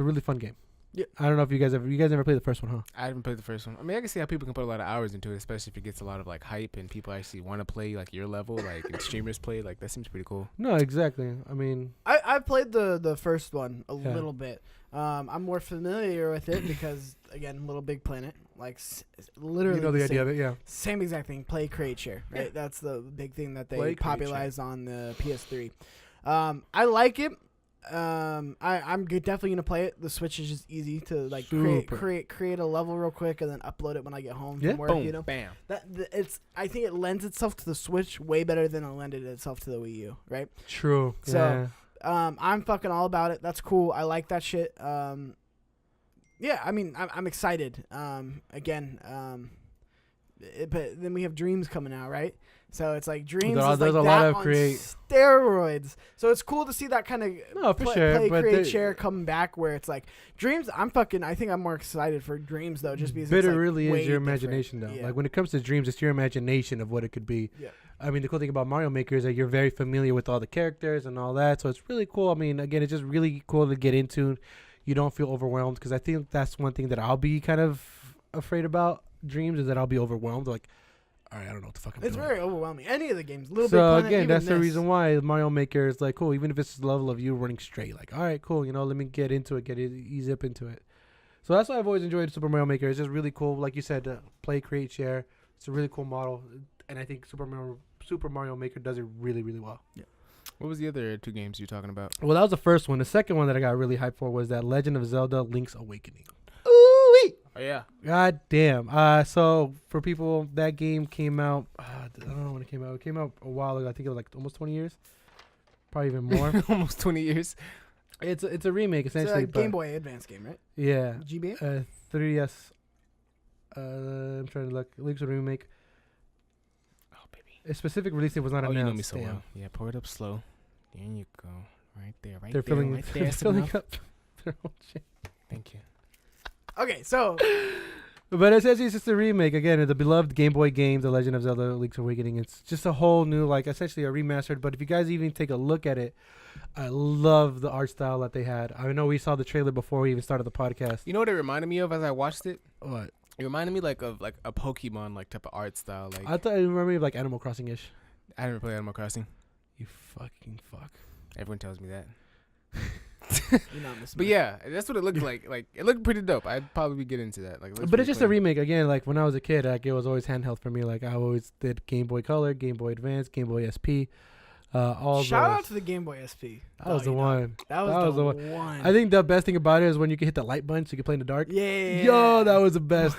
really fun game. Yeah. I don't know if you guys never played the first one, huh? I haven't played the first one. I mean, I can see how people can put a lot of hours into it, especially if it gets a lot of like hype and people actually want to play like your level, like and streamers play. Like that seems pretty cool. No, exactly. I mean, I played the first one a little bit. I'm more familiar with it because again, Little Big Planet, like literally. You know the idea of it, yeah. Same exact thing. Play, create, share. Right. That's the big thing that they popularized on the PS3. I like it. I'm definitely gonna play it. The Switch is just easy to like create a level real quick and then upload it when I get home from work. Boom, you know, bam. I think it lends itself to the Switch way better than it lended itself to the Wii U, right? True. So, I'm fucking all about it. That's cool. I like that shit. Yeah, I mean, I'm excited. But then we have Dreams coming out, right? So it's like Dreams is like that on steroids. So it's cool to see that kind of play, create, share coming back where it's like Dreams. I think I'm more excited for Dreams though, just because but it really is your imagination though. Yeah. Like when it comes to Dreams, it's your imagination of what it could be. Yeah. I mean, the cool thing about Mario Maker is that you're very familiar with all the characters and all that, so it's really cool. I mean, again, it's just really cool to get into. You don't feel overwhelmed because I think that's one thing that I'll be kind of afraid about Dreams is that I'll be overwhelmed. Like, all right, I don't know what the fuck I'm doing. It's very overwhelming. Any of the games, Little Big Planet. So again, that's the reason why Mario Maker is like cool. Even if it's the level of you running straight, like all right, cool. You know, let me get into it, ease up into it. So that's why I've always enjoyed Super Mario Maker. It's just really cool. Like you said, play, create, share. It's a really cool model, and I think Super Mario Maker does it really, really well. Yeah. What was the other 2 games you were talking about? Well, that was the first one. The second one that I got really hyped for was that Legend of Zelda: Link's Awakening. Ooh-wee. Oh yeah. God damn. So for people, that game came out. I don't know when it came out. It came out a while ago. I think it was like almost 20 years. Probably even more. Almost 20 years. It's a remake essentially. It's a Game Boy Advance game, right? Yeah. GBA. 3DS. I'm trying to look. Link's a remake. Oh baby. A specific release date was not announced. You know me so well. Yeah, pour it up slow. There you go. Right there. They're filling up their own shit. Thank you. Okay, so. But essentially, it's just a remake. Again, the beloved Game Boy game, The Legend of Zelda: Link's Awakening. It's just a whole new, like, essentially a remastered. But if you guys even take a look at it, I love the art style that they had. I know we saw the trailer before we even started the podcast. You know what it reminded me of as I watched it? What? It reminded me of a Pokemon type of art style. Like I thought it reminded me of like Animal Crossing ish. I didn't play Animal Crossing. You fucking fuck. Everyone tells me that. You're not missing But yeah, that's what it looked like. Like it looked pretty dope. I'd probably get into that. But it's just a remake again. Like when I was a kid, like it was always handheld for me. Like I always did Game Boy Color, Game Boy Advance, Game Boy SP. Shout out to the Game Boy SP. That was the one. That was the one. I think the best thing about it is when you can hit the light button so you can play in the dark. Yeah. Yo, that was the best.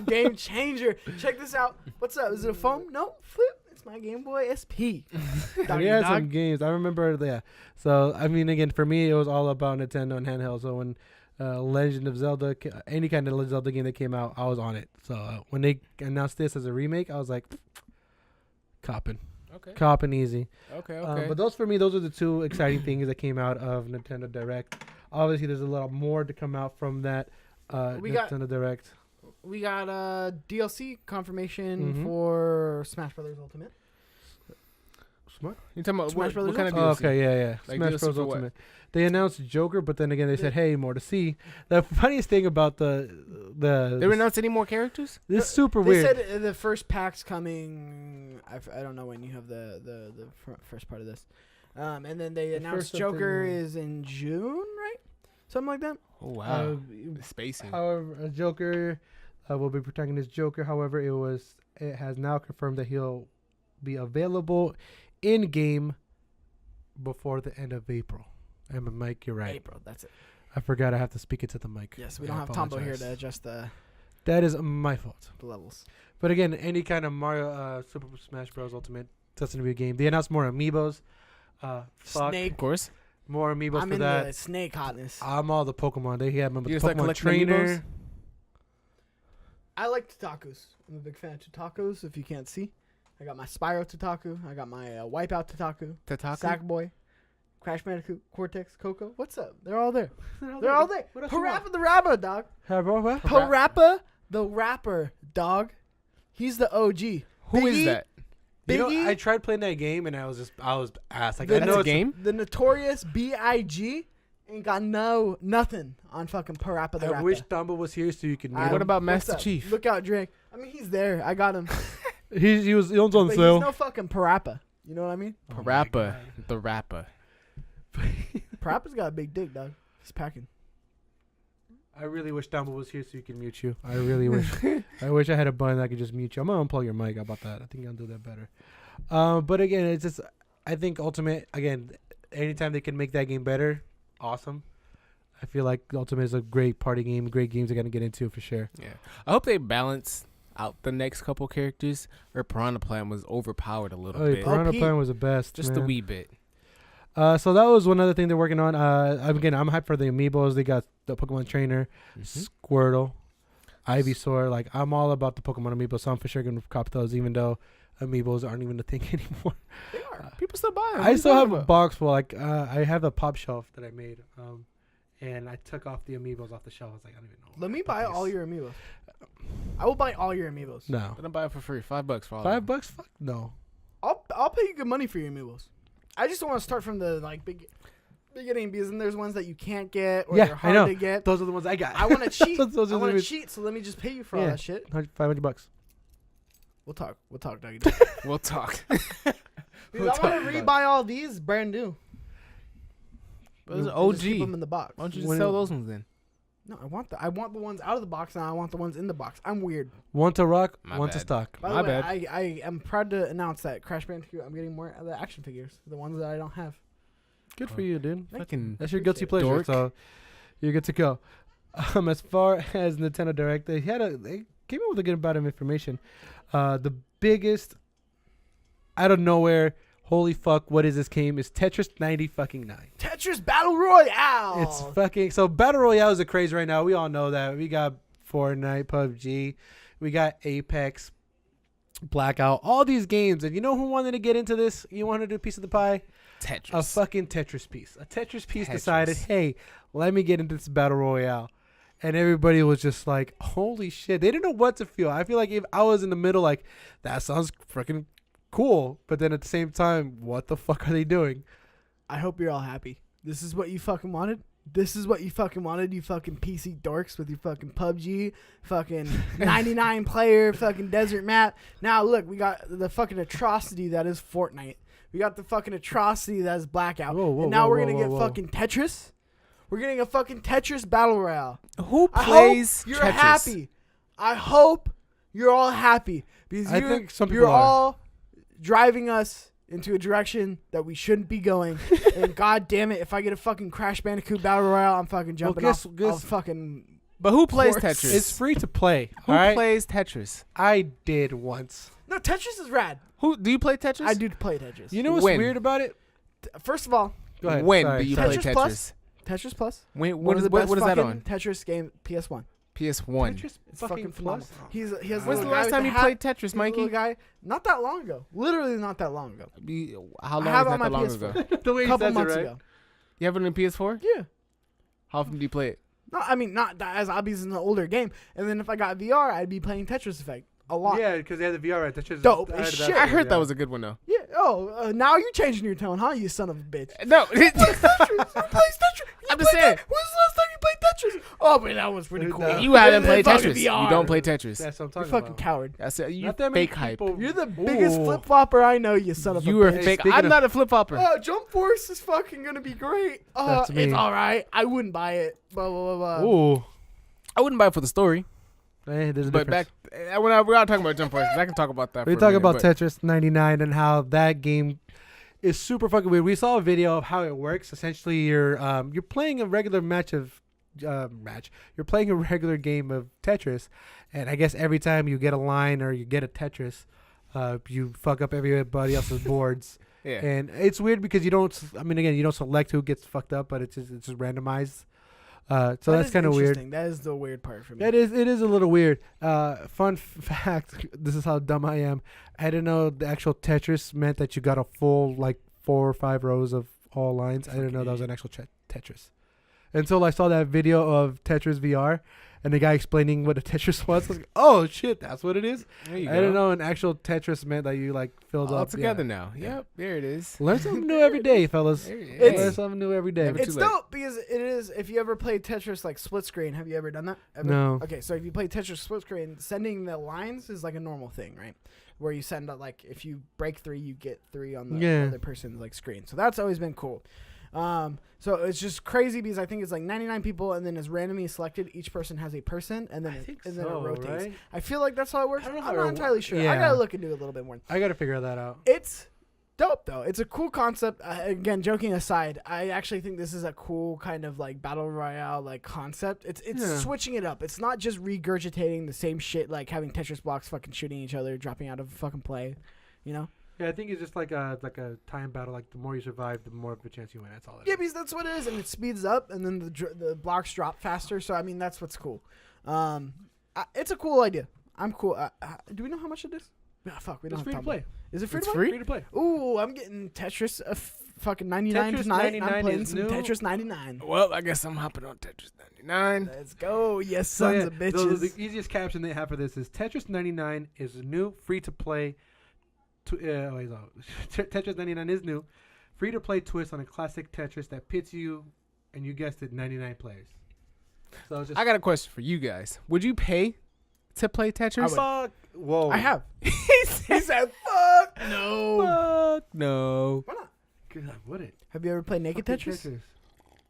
Game changer. Check this out. What's up? Is it a phone? No. Flip. It's my Game Boy SP. We had some games. I remember that. So, I mean, again, for me, it was all about Nintendo and handheld. So when Legend of Zelda, any kind of Zelda game that came out, I was on it. So when they announced this as a remake, I was like, copping. Okay. Copping easy. Okay. But those are the 2 exciting things that came out of Nintendo Direct. Obviously, there's a lot more to come out from that Nintendo Direct. We got DLC confirmation for Smash Brothers Ultimate. Smart. You talking about Smash Brothers what kind of DLC? DLC? Okay, yeah. Like Smash DLC Bros. for Ultimate. what? They announced Joker, but then again they said, "Hey, more to see." The funniest thing about They announced any more characters? This is super They weird. said the first pack's coming. I don't know when you have the first part of this. And then they announced Joker is in June, right? Something like that. Oh wow, spacing. However, Joker will be protecting his Joker. However, it has now confirmed that he'll be available in game before the end of April. And Mike, you're right. April, that's it. I forgot I have to speak it to the mic. Yes, we don't have Tambo here to adjust the That is my fault. levels. But again, any kind of Mario Super Smash Bros. Ultimate doesn't to be a game. They announced more amiibos. Snake, of course. More amiibos I'm for in that. the snake hotness. I'm all the Pokemon. They have them with You the just like Pokemon collecting trainer. amiibos? I like Tutakus. I'm a big fan of Tutakus, if you can't see. I got my Spyro Tutaku. I got my Wipeout Tutaku. Sackboy. Crash Bandicoot. Cortex. Coco. What's up? They're all there. They're all there. Parappa the Rapper, dog. Parappa the Rapper, dog. He's the OG. Who is that? You know, Biggie, I tried playing that game and I was ass. Like, The I know That's a it's game? the notorious B.I.G. ain't got nothing on fucking Parappa the I Rapper. wish Tambo was here so you could meet What him. about What's Master up? Chief? Look out, Drake. I mean, he's there. I got him. He was on But sale. he's no fucking Parappa. You know what I mean? Parappa the rapper. Parappa's got a big dick, dog. He's packing. I really wish Tambo was here so you could mute you. I really wish. I wish I had a button that I could just mute you. I'm gonna unplug your mic. How about that? I think I'll do that better. But again, it's just I think Ultimate again. Anytime they can make that game better, awesome. I feel like Ultimate is a great party game, great games they're gonna get into for sure. Yeah, I hope they balance out the next couple characters. Or Piranha Plant was overpowered a little bit, Piranha Plant was the best, just a wee bit. So that was one other thing they're working on. Again, I'm hyped for the amiibos. They got the Pokemon Trainer, Squirtle, Ivysaur. Like, I'm all about the Pokemon amiibos, so I'm for sure gonna cop those, even though amiibos aren't even a thing anymore. They are. People still buy them. I still have a box full. Like, I have a pop shelf that I made. And I took off the amiibos off the shelf. I was like, I don't even know. Let me buy all your amiibos. I will buy all your amiibos. No. Then buy it for free. $5 for all. $5? Fuck no. I'll pay you good money for your amiibos. I just don't want to start from the beginning because then there's ones that you can't get or they're hard to get. Those are the ones I got. I want to cheat. I those want to cheat. So let me just pay you for all that shit. $500. We'll talk, Dougie. We'll talk. Dude, I want to rebuy all these brand new. Those are OG. Just keep OG. them in the box. Why don't you just sell those ones then? No, I want the ones out of the box and I want the ones in the box. I'm weird. One to rock, My one to bad. stock. By the My way, bad. I am proud to announce that Crash Bandicoot, I'm getting more of the action figures, the ones that I don't have. Good for you, dude. Fucking That's your guilty pleasure, dork. so you're good to go. As far as Nintendo Direct, they came up with a good amount of information. The biggest out of nowhere, holy fuck, what is this game? Is Tetris 90 fucking 9. Tetris Battle Royale. It's fucking so Battle Royale is a craze right now. We all know that. We got Fortnite, PUBG, we got Apex, Blackout, all these games. And you know who wanted to get into this? You wanted to do a piece of the pie? Tetris. A fucking Tetris piece. A Tetris piece decided, hey, let me get into this Battle Royale. And everybody was just like, holy shit. They didn't know what to feel. I feel like if I was in the middle, like, that sounds freaking cool. But then at the same time, what the fuck are they doing? I hope you're all happy. This is what you fucking wanted. This is what you fucking wanted, you fucking PC dorks with your fucking PUBG, fucking 99 player fucking desert map. Now look, we got the fucking atrocity that is Fortnite. We got the fucking atrocity that is Blackout. And now we're going to get fucking Tetris. We're getting a fucking Tetris Battle Royale. Who plays you're Tetris? happy. I hope you're all happy because I think some people you're are. all driving us into a direction that we shouldn't be going. And god damn it, if I get a fucking Crash Bandicoot Battle Royale, I'm fucking jumping off fucking. But who plays Force. Tetris? It's free to play. Who plays Tetris? I did once. No, Tetris is rad. Who do you play Tetris? I do play Tetris. You know what's When? weird about it? First of all, Go ahead. When Sorry, do you sorry. play Tetris Tetris? Plus? Tetris Plus. When, One of the what best is that fucking on? Tetris game, PS1. PS1. Tetris It's fucking fucking phenomenal. plus. He has When's a the little guy last with time the you hat. played Tetris, He's a Mikey? little guy. Not that long ago. Literally not that long ago. How long I have is on that my long PS4. ago? The way A he couple says it, months right? ago. You have it on a PS4? Yeah. How often do you play it? No, I mean not that as obvious in the older game. And then if I got VR, I'd be playing Tetris Effect a lot. Yeah, because they had the VR right. That's just Dope as shit. I heard that was a good one though. Yeah. Oh, now you're changing your tone, huh? You son of a bitch. No, Tetris. You plays Tetris. I'm just saying. When's the last time you played Tetris? Oh, but that was pretty cool. You haven't played Fucking Tetris. VR. You don't play Tetris. That's what I'm You're talking fucking about. coward. I said you Not that many fake hype. people- You're the biggest Ooh. flip flopper I know, you son of a You are bitch. fake. Speaking I'm of- not a flip flopper. Oh, Jump Force is fucking gonna be great. That's me. It's all right. I wouldn't buy it. Blah blah blah blah. Ooh. I wouldn't buy it for the story. Hey, there's a But difference. we're not talking about Jump Force. I can talk about that. We for a talk minute, about but- Tetris 99 and how that game is super fucking weird. We saw a video of how it works. Essentially, you're playing a regular You're playing a regular game of Tetris, and I guess every time you get a line or you get a Tetris, you fuck up everybody else's boards. Yeah. And it's weird because you don't. I mean, again, you don't select who gets fucked up, but it's just randomized. So That that's is kind of weird. interesting. That is the weird part for me. It is a little weird. Fun fact, this is how dumb I am. I didn't know the actual Tetris meant that you got a full, like, 4 or 5 rows of all lines. I didn't know that was an actual Tetris. Until I saw that video of Tetris VR and the guy explaining what a Tetris was. I was like, oh, shit, that's what it is? There you I go. didn't know an actual Tetris meant that you, like, filled All up. together Yeah. now. Yep, there it is. Learn something new every day, fellas. It's- Learn something new every day. Never It's too late. dope because it is. If you ever played Tetris like split screen, have you ever done that? Ever? No. Okay, so if you play Tetris split screen, sending the lines is like a normal thing, right? Where you send like if you break 3, you get 3 on the Yeah. other person's like screen. So that's always been cool. So it's just crazy because I think it's like 99 people and then it's randomly selected. Each person has a person and then it rotates. right? I feel like that's how it works. I don't know I'm how not it entirely sure. I yeah. gotta look into it a little bit more. I got to figure that out. It's dope though. It's a cool concept. Again, joking aside, I actually think this is a cool kind of like battle royale like concept. It's switching it up. It's not just regurgitating the same shit like having Tetris blocks fucking shooting each other, dropping out of a fucking play. You know? Yeah, I think it's just like a time battle. Like the more you survive, the more of a chance you win. That's all it is. Yeah, because that's what it is, and it speeds up, and then the blocks drop faster. So I mean, that's what's cool. It's a cool idea. I'm cool. Do we know how much it is? Ah, fuck, we don't It's have free to time. play. Is it free It's to play? free? Free to play. Ooh, I'm getting Tetris fucking 99 Tetris tonight. 99 I'm playing is some new. Tetris 99. Well, I guess I'm hopping on Tetris 99. Let's go, yes, So, sons yeah, of bitches. The easiest caption they have for this is Tetris 99 is new, free to play. Tetris 99 is new, free to play twist on a classic Tetris that pits you, and you guessed it, 99 players. So just I got a question for you guys. Would you pay to play Tetris? fuck. Whoa. I have. He said, "Fuck no." Fuck no. Why not? God, I wouldn't. Have you ever played naked Fucking Tetris?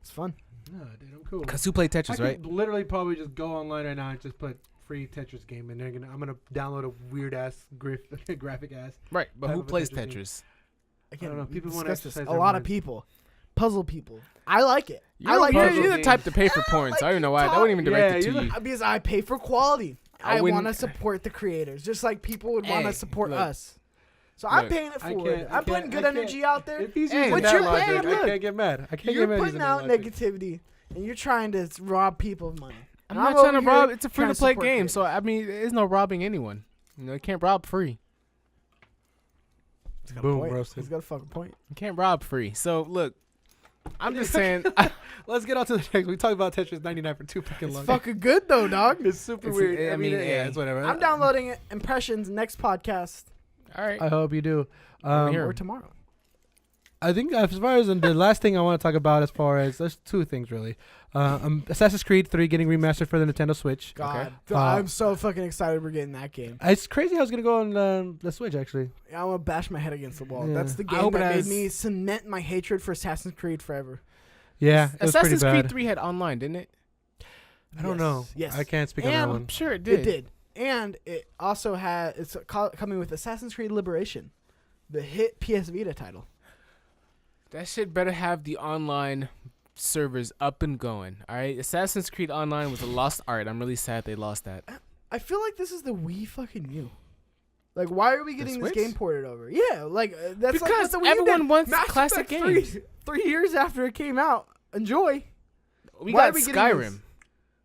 It's fun. No, dude, I'm cool. Because who played I Tetris, could right? literally probably just go online right now and just put free Tetris game, and I'm gonna download a weird ass graphic ass. Right, but type who of a plays Tetris game. Tetris? Again, don't know. we People wanna discussed this. exercise A their lot of minds. people, puzzle people. I like it. You're, I like you're, puzzle you're the games. type to pay for porn, so I don't even know why. That wouldn't even direct it Yeah, to you. Because I pay for quality. I I wouldn't- want to support the creators, just like people would want Hey, to support look. us. So I'm Look, paying it I forward. can't- I I'm putting can't- good I can't- energy out there. If he's Hey, using what that you're logic, paying, I look. can't get mad. I can't You're get mad. putting using that out logic. negativity, and you're trying to rob people of money. I'm And not over trying to here rob. It's a trying free to to play support game, creators. so I mean, there's no robbing anyone. You know, you can't rob free. He's got a Boom, point. roasted. He's got a fucking point. You can't rob free. So look, I'm just saying. Let's get on to the next. We talked about Tetris 99 for too fucking It's long. fucking good though, dog. It's super It's- weird. I mean, yeah, it's whatever. I'm downloading it. Impressions next podcast All right. I hope you do. Here. or tomorrow. I think as far as the last thing I want to talk about, as far as there's two things really. Assassin's Creed 3 getting remastered for the Nintendo Switch. God, Okay. I'm so fucking excited we're getting that game. It's crazy how it's gonna go on the Switch actually. I want to bash my head against the wall. Yeah. That's the I game hope it that made has- me cement my hatred for Assassin's Creed forever. Yeah, it was pretty Assassin's bad. Creed 3 had online, didn't it? I don't know. Yes. I can't speak on that And one. I'm sure it did. It did. And it also had, it's coming with Assassin's Creed Liberation, the hit PS Vita title. That shit better have the online servers up and going. All right, Assassin's Creed Online was a lost art. I'm really sad they lost that. I feel like this is the Wii fucking U. Like, why are we getting this Switch? game ported over? Yeah, like, that's like Because what the Wii everyone did. wants Mass classic Effect 3, games. 3 years after it came out. Enjoy. We Why got are we getting Skyrim this?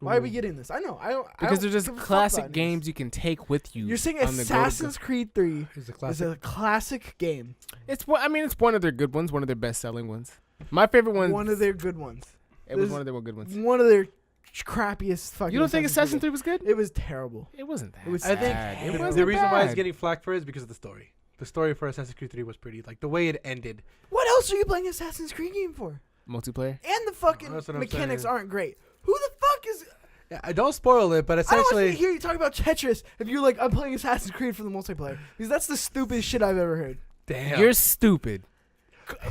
Why are we getting this? I know. I don't. because I they're don't just give a fuck classic about games this. you can take with you. You're saying on the go-to-go. Assassin's Creed 3 It's a is classic. a classic game. It's one. I mean, it's one of their good ones. One of their best-selling ones. My favorite one. One of their good ones. It was there's- one of their good ones. One of their crappiest fucking. You don't think Assassin's Assassin's 3 was good? Creed. It was terrible. It wasn't that. It was I think bad. It the wasn't the reason why it's bad. getting flack for it is because of the story. The story for Assassin's Creed 3 was pretty, like the way it ended. What else are you playing Assassin's Creed game for? multiplayer. And the fucking That's what I'm mechanics saying. aren't great. Who the fuck is? Yeah, I don't spoil it, but I don't want essentially, to hear you talk about Tetris if you're like, I'm playing Assassin's Creed for the multiplayer, because that's the stupidest shit I've ever heard. damn. You're stupid.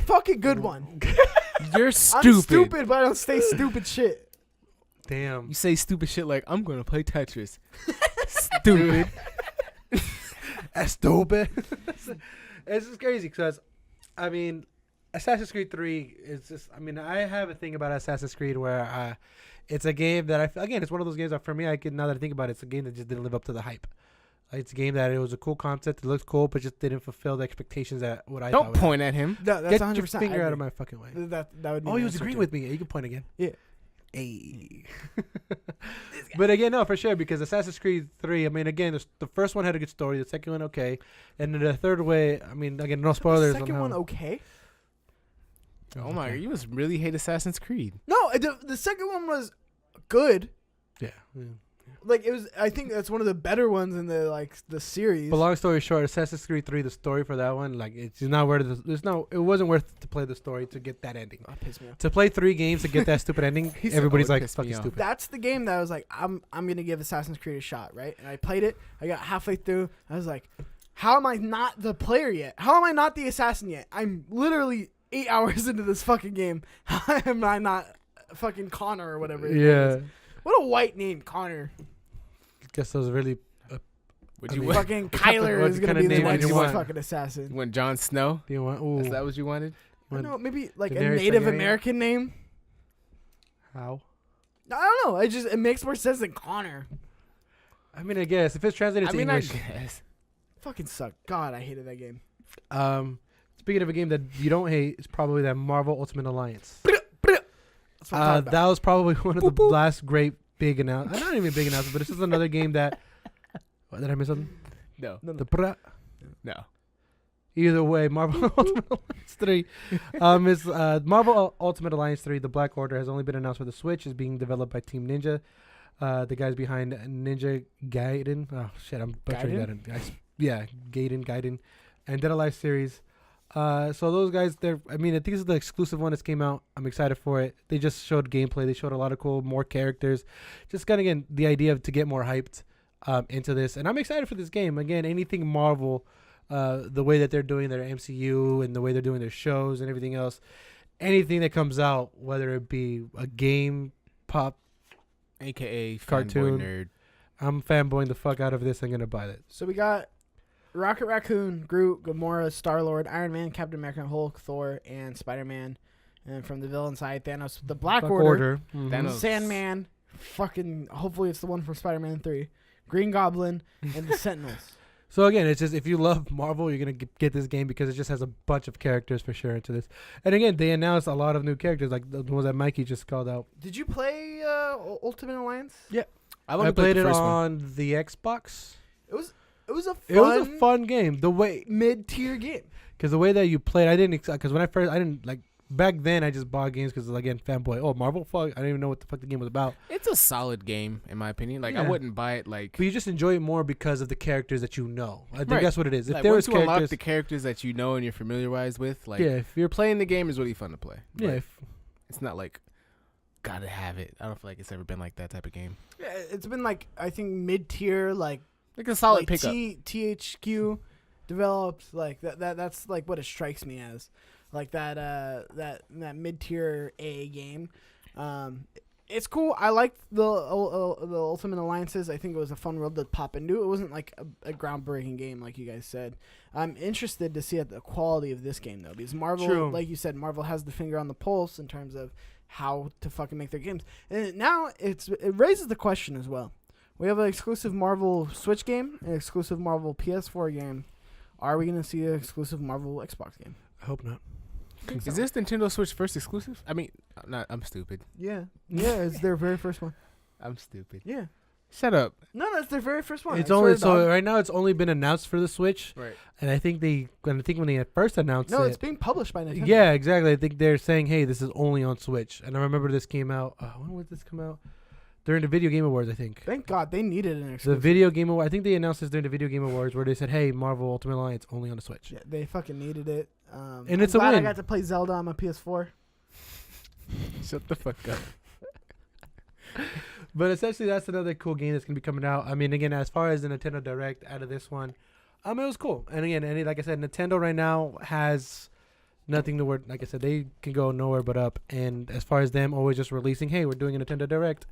Fucking good one. You're I'm stupid. stupid, but I don't say stupid shit. Damn. You say stupid shit like I'm gonna play Tetris. Stupid. That's stupid. It's just crazy because, I mean, Assassin's Creed 3 is just, I mean, I have a thing about Assassin's Creed where it's a game that again, it's one of those games that for me, now that I think about it, it's a game that just didn't live up to the hype. It's a game that it was a cool concept, it looks cool, but just didn't fulfill the expectations that what I Don't thought. point at him. No, that's Get 100%. your finger I out of agree. my fucking way. That would be Oh, my he was answer agreeing too. with me. You can point again. Yeah. Hey. But again, no, for sure, because Assassin's Creed 3, I mean, again, the first one had a good story, the second one, okay. And then the third way, I mean, again, no spoilers. The second on one, how, okay. Oh my god, you must really hate Assassin's Creed. No, the second one was good. Yeah. Like it was. I think that's one of the better ones in the series. But long story short, Assassin's Creed 3, the story for that one, like, it's not worth it wasn't worth to play the story to get that ending. Oh, piss me off. To play 3 games to get that stupid ending, He said, everybody's "Oh, it like, pissed me fucking off." stupid. That's the game that I was like, I'm gonna give Assassin's Creed a shot, right? And I played it. I got halfway through. I was like, how am I not the player yet? How am I not the assassin yet? I'm literally 8 hours into this fucking game. How am I not fucking Connor or whatever? his name Yeah. is? What a white name, Connor. Guess that was really Would you want? Fucking Kyler is gonna be the next want? fucking assassin. You want Jon Snow? Do you want? Ooh. Is that what you wanted? I don't know, maybe like a Daenerys Native Targaryen? American name. How? I don't know. It makes more sense than Connor. I mean, I guess if it's translated to English. I guess. Fucking suck. God, I hated that game. Speaking of a game that you don't hate, it's probably that Marvel Ultimate Alliance. That's what I'm talking about. That was probably one of the last great big announcements. Not even big announcements, but it's just another game that. What, did I miss something? No. No. Either way, Marvel Ultimate Alliance 3 is Marvel Ultimate Alliance 3. The Black Order has only been announced for the Switch. Is being developed by Team Ninja. The guys behind Ninja Gaiden. Oh shit, I'm butchering that. Yeah, Gaiden, and Dead Alive series. So those guys, I think this is the exclusive one that came out. I'm excited for it. They just showed gameplay. They showed a lot of more characters. Just kind of again the idea of to get more hyped into this, and I'm excited for this game. Again, anything Marvel. The way that they're doing their MCU and the way they're doing their shows and everything else, anything that comes out, whether it be a game, pop, AKA cartoon, nerd. I'm fanboying the fuck out of this. I'm gonna buy it. So we got Rocket Raccoon, Groot, Gamora, Star-Lord, Iron Man, Captain America, Hulk, Thor, and Spider-Man. And from the villain side, Thanos, the Black Order. Mm-hmm. Thanos. Sandman, fucking, hopefully it's the one from Spider-Man 3, Green Goblin, and the Sentinels. So again, it's just if you love Marvel, you're gonna get this game because it just has a bunch of characters for sure into this. And again, they announced a lot of new characters, like the ones that Mikey just called out. Did you play Ultimate Alliance? Yeah, I played it on the Xbox. It was a fun game. The way mid-tier game. Because the way that you played, I didn't. Because when I didn't like. Back then, I just bought games because, again, fanboy. Oh, Marvel? Fuck. I didn't even know what the fuck the game was about. It's a solid game, in my opinion. Like, I wouldn't buy it, like... But you just enjoy it more because of the characters that you know. I think Right. that's what it is. If Like, there was once you unlock characters... the characters that you know and you're familiarized with, like... Yeah, if you're... Playing the game is really fun to play. Yeah. Like, it's not like, gotta have it. I don't feel like it's ever been like that type of game. Yeah, it's been, like, I think mid-tier, like a solid like pickup. THQ developed, like, that's, like, what it strikes me as. Like that mid-tier A game. It's cool. I liked the Ultimate Alliances. I think it was a fun world to pop into. It wasn't like a groundbreaking game like you guys said. I'm interested to see the quality of this game though, because Marvel, like you said, Marvel has the finger on the pulse in terms of how to fucking make their games. And now it raises the question as well. We have an exclusive Marvel Switch game, an exclusive Marvel PS4 game. Are we going to see an exclusive Marvel Xbox game? I hope not. Is this Nintendo Switch first exclusive? I mean, I'm stupid. Yeah. Yeah, it's their very first one. I'm stupid. Yeah. Shut up. No, it's their very first one. It's only so right now. It's only been announced for the Switch, Right. and I think when they first announced it, it's being published by Nintendo. Yeah, exactly. I think they're saying, "Hey, this is only on Switch." And I remember this came out. When would this come out? During the Video Game Awards, I think. Thank God they needed an exclusive. The Video Game Awards. I think they announced this during the Video Game Awards, where they said, "Hey, Marvel Ultimate Alliance only on the Switch." Yeah, they fucking needed it. And it's a glad win. I got to play Zelda on my PS4. Shut the fuck up. But essentially, that's another cool game that's gonna be coming out. I mean, again, as far as the Nintendo Direct out of this one, it was cool. And again, like I said, Nintendo right now has nothing to work. Like I said, they can go nowhere but up. And as far as them always just releasing, hey, we're doing a Nintendo Direct.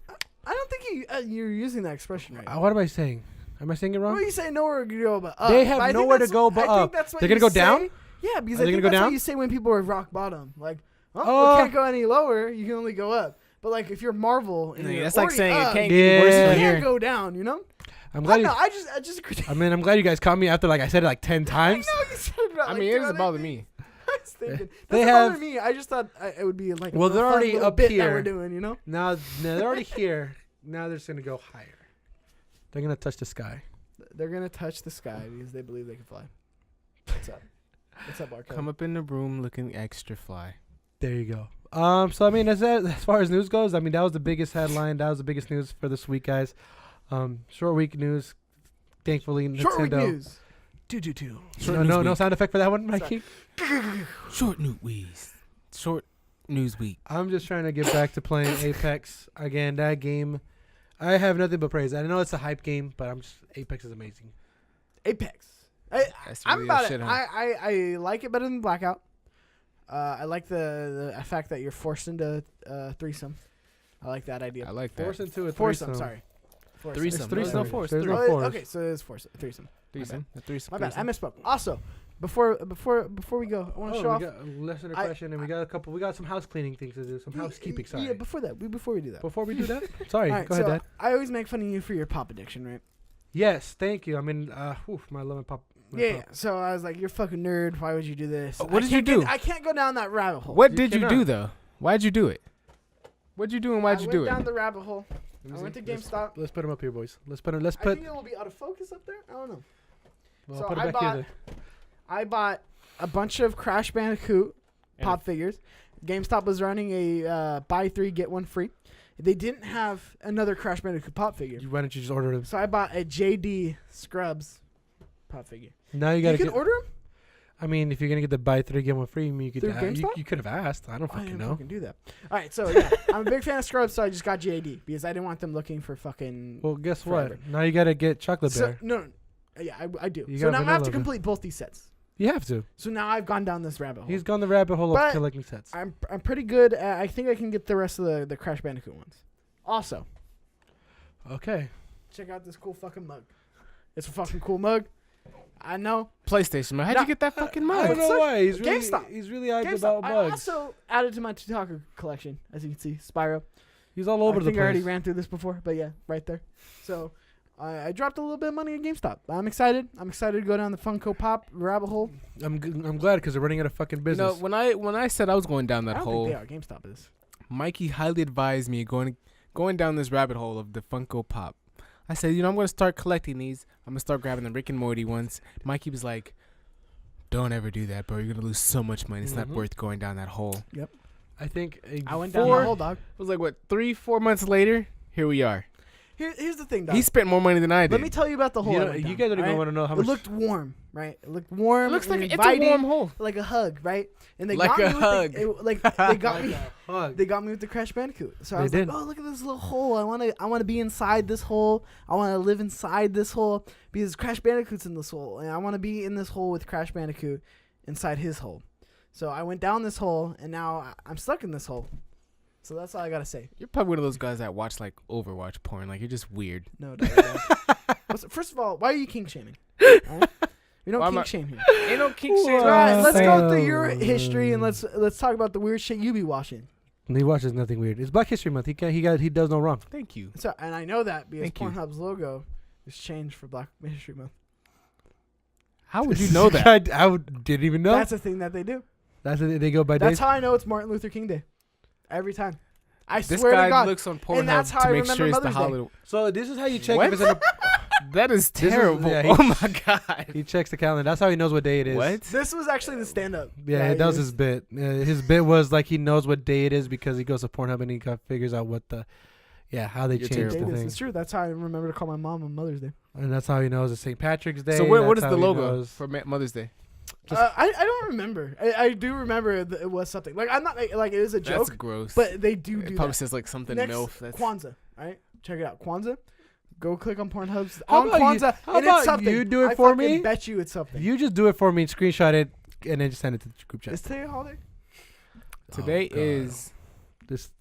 I don't think you're using that expression right. What am I saying? Am I saying it wrong? Well, you say nowhere to go but up. They have nowhere to go but up. They're gonna go down. Yeah, because Are I they think gonna go that's down? what you say when people are rock bottom. Like, we can't go any lower. You can only go up. But like, if you're Marvel, and that's like saying up, it can't get worse you than here. can't go down. You know. I'm glad. I just agree. I mean, I'm glad you guys caught me after I said it like 10 times. I know you said it. I mean, it doesn't bother me. I was thinking. They Doesn't have- bother me. I just thought it would be like. Well, a they're fun already little up bit here. that we're doing. You know. Now they're already here. Now they're just gonna go higher. They're gonna touch the sky. They're gonna touch the sky because they believe they can fly. What's up? What's up, Arco? Come up in the room looking extra fly. There you go. So I mean, as far as news goes, I mean that was the biggest headline. That was the biggest news for this week, guys. Short week news. Thankfully, Nintendo. Short week news. No sound effect for that one, Mikey. Short news week. I'm just trying to get back to playing Apex again. That game, I have nothing but praise. I know it's a hype game, but Apex is amazing. Apex. I'm about it. I like it better than Blackout. I like the fact that you're forced into threesome. I like that idea. I like that. Forced into a Foursome, threesome. sorry. Threesome. There's No, threesome. fours. There's no Three. fours. Okay, so it's threesome. Threesome. My bad. I misspoke. Also, before we go, I want to show we off. got a listener question, and we got some house cleaning things to do. Some housekeeping. Sorry. Yeah, before we do that. Before we do that, sorry. All right, Go ahead, Dad. I always make fun of you for your pop addiction, right? Yes, thank you. I mean, my love and pop. Yeah. So I was like, "You're a fucking nerd. Why would you do this?" What did you do? I can't go down that rabbit hole. What You did you cannot. do though? Why'd you do it? What'd you do and why'd you do I went it? down the rabbit hole. I went to GameStop. Let's put them up here, boys. Let's I put. think it will be out of focus up there. I don't know. Well, So put I it back here. I bought a bunch of Crash Bandicoot pop figures. GameStop was running a buy 3 get 1 free. They didn't have another Crash Bandicoot pop figure, Why don't you just order them? so I bought a JD Scrubs pop figure. Now you You gotta can get. order them. I mean, if you're gonna get the buy 3 get 1 free, you could. Through You GameStop? could have asked. I don't I fucking didn't know. fucking do that. All right, so yeah, I'm a big fan of Scrubs, so I just got JD because I didn't want them looking for fucking. Well, guess Forever. what? Now you gotta get chocolate So, bear. no, yeah, I do. You So got now I have to vanilla, then. complete both these sets. You have to. So now I've gone down this rabbit hole. He's gone the rabbit hole But of collecting sets. I'm pretty good. I think I can get the rest of the Crash Bandicoot ones. Also, Okay. check out this cool fucking mug. It's a fucking cool mug. I know. PlayStation, man. How'd No, you get that fucking I mug? don't know why. He's really, GameStop. He's really hyped GameStop. about I bugs. also added to my Tutaku collection, as you can see, Spyro. He's all over I the think I already place. ran through this before, but yeah, right there. So I dropped a little bit of money at GameStop. I'm excited. I'm excited to go down the Funko Pop rabbit hole. I'm glad because they're running out of fucking You business. know, when I said I was going down I that don't hole, think they are. GameStop is. Mikey highly advised me going down this rabbit hole of the Funko Pop. I said, I'm going to start collecting these. I'm going to start grabbing the Rick and Morty ones. Mikey was like, don't ever do that, bro. You're going to lose so much money. It's not worth going down that hole. I think I went down the hole, dog. It was like, 3-4 months later, here we are. Here's the thing, dog. He spent more money than I did. Let me tell you about the hole. I went you down, guys don't even alright? want to know how It much. looked warm, right? It looked warm. It looks like and it's a inviting, warm hole. like a hug, right? And they Like got me a with hug. they got me. Hug. They got me with the Crash Bandicoot. So I They was did. like, "Oh, look at this little hole! I want to be inside this hole. I want to live inside this hole because Crash Bandicoot's in this hole, and I want to be in this hole with Crash Bandicoot inside his hole." So I went down this hole, and now I'm stuck in this hole. So that's all I gotta say. You're probably one of those guys that watch like Overwatch porn. Like you're just weird. No, first of all, why are you kink shaming? Right? We don't Why am kink I- shame here. Ain't no kink shame. All right, let's go through Oh. your history and let's talk about the weird shit you be watching. He watches nothing weird. It's Black History Month. He does no wrong. Thank you. So, and I know that because Thank you. Pornhub's logo is changed for Black History Month. How would you know that? Didn't even know. That's a thing that they do. That's it. They go by That's days. how I know it's Martin Luther King Day. Every time. I This swear to guy God. looks on And that's Pornhub how to I make remember sure it's the Mother's Day. holiday. So this is how you check What? if it's in a. That is is- terrible. yeah, Oh my god. He checks the calendar. That's how he knows what day it is. What? This was actually the stand-up. Yeah, that was his bit. His bit was like he knows what day it is because he goes to Pornhub and he figures out what the, how they You're change the terrible. thing. It's true. That's how I remember to call my mom on Mother's Day. And that's how he knows it's St. Patrick's Day. So what is That's the how he logo knows- for Mother's Day? I don't remember. I do remember that it was something. Like, I'm not like it was a That's joke, gross. but they do it do probably that. says like something Next, MILF. That's Kwanzaa, right? Check it out. Kwanzaa. Go click on Pornhub's How on about you- Kwanzaa, how and about it's something. you do it I for fucking me? bet you it's something. You just do it for me, screenshot it, and then just send it to the group chat. Is today a holiday? today God. is.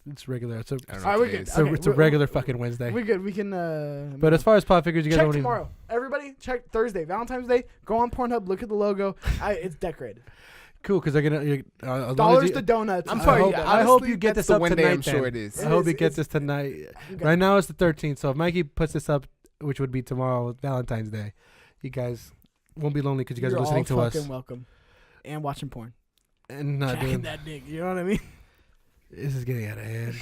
It's regular. It's a, I don't know Alright, what we're today good. is. so Okay, it's a we're- regular fucking Wednesday. We good. We can. But as far as pop figures, you guys check don't even. tomorrow. Everybody, check Thursday, Valentine's Day. Go on Pornhub. Look at the logo. It's decorated. Cool, because they're gonna. As long as Dollars you- to donuts. I'm I sorry. hope- yeah, I hope honestly, you get that's this the up one day I'm tonight, sure then. it is. I hope is- he gets it's- this tonight. Okay. Right now it's the 13th, so if Mikey puts this up, which would be tomorrow, Valentine's Day, you guys won't be lonely because you guys You're are listening all to us fucking welcome. And watching porn. and not Jacking doing. that dick. You know what I mean? This is getting out of hand.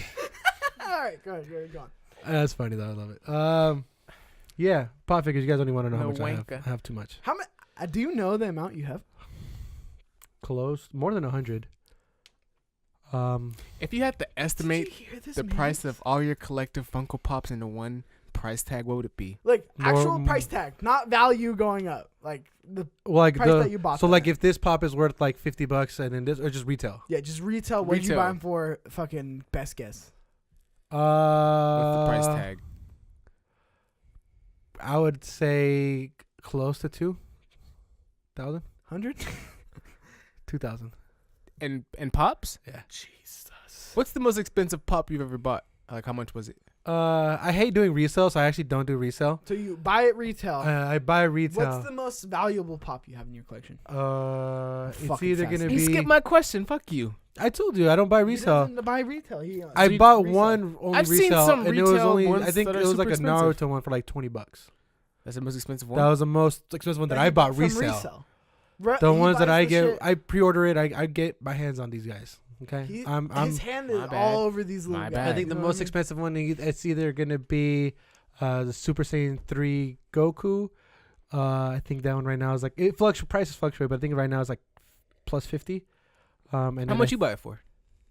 All right, go ahead. Go on. That's funny though. I love it. Yeah, pop figures. You guys don't even want to know how No much I have. wanker. I have too much. How much? Do you know the amount you have? Close, more than 100. If you had to estimate Did you hear this, the man? price of all your collective Funko Pops into one price tag, what would it be? Like actual More- price tag, not value going up. Like the Well, like price that you bought. so, them like at. if this pop is worth like $50, and then this, or just retail. Yeah, just retail. What did you Retail. buy them for? Fucking best guess. What's the price Uh, tag? I would say close to 2,000. 100. 2,000. And pops? Yeah. Jesus. What's the most expensive pop you've ever bought? Like how much was it? I hate doing resale, so I actually don't do resale. So you buy it retail. I buy retail. What's the most valuable pop you have in your collection? It's either gonna be. He skipped my question. Fuck you. I told you I don't buy resale. He doesn't buy retail. I bought one only I've resale, seen some and it was retail only. ones I think that it are was like a super expensive. Naruto one for like $20. That's the most expensive one. That was the most expensive one that I bought resale. The He ones that buys I the get, shit. I pre-order it. I get my hands on these guys. Okay, His hand is My bad. all over these little My guys. bad. I think you the know what most I mean? expensive one, it's either gonna be the Super Saiyan 3 Goku. I think that one right now is like prices fluctuate, but I think right now it's like plus 50. And How much you buy it for?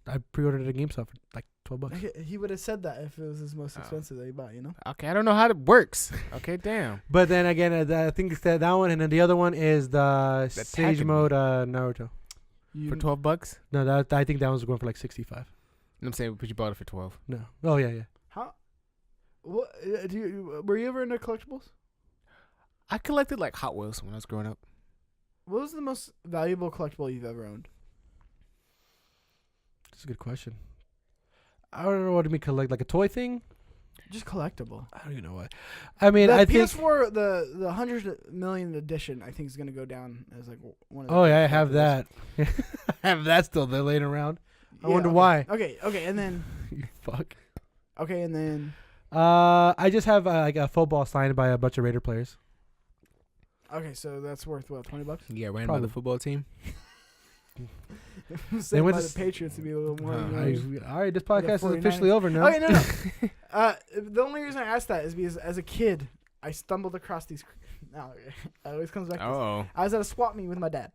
I pre-ordered it at GameStop for like $12. He would have said that if it was his most expensive that he bought, you know? Okay, I don't know how it works. Okay, damn. But then again, I think it's that one, and then the other one is the Sage Takumi. Mode Naruto. For $12? No, that I think that one's going for like 65. I'm saying, but you bought it for 12. No. Oh yeah. How? What? Were you ever into collectibles? I collected like Hot Wheels when I was growing up. What was the most valuable collectible you've ever owned? That's a good question. I don't know what to mean collect, like a toy thing. Just collectible. I don't even know what. I mean, The I think. PS4, the 100 million edition, I think is gonna go down as like one of the. Oh yeah, I have collectibles. that. I have that still there laying around. I Yeah, wonder okay. why. Okay, and then You fuck. okay, and then I just have like a football signed by a bunch of Raider players. okay, so that's worth what, $20? Yeah, ran by Probably. the football team. Same went by to the Patriots to be a little more. All right, this podcast is 49ers. officially over now. Okay, no. The only reason I asked that is because as a kid, I stumbled across these. No, it always comes back. To this. Oh. I was at a swap meet with my dad.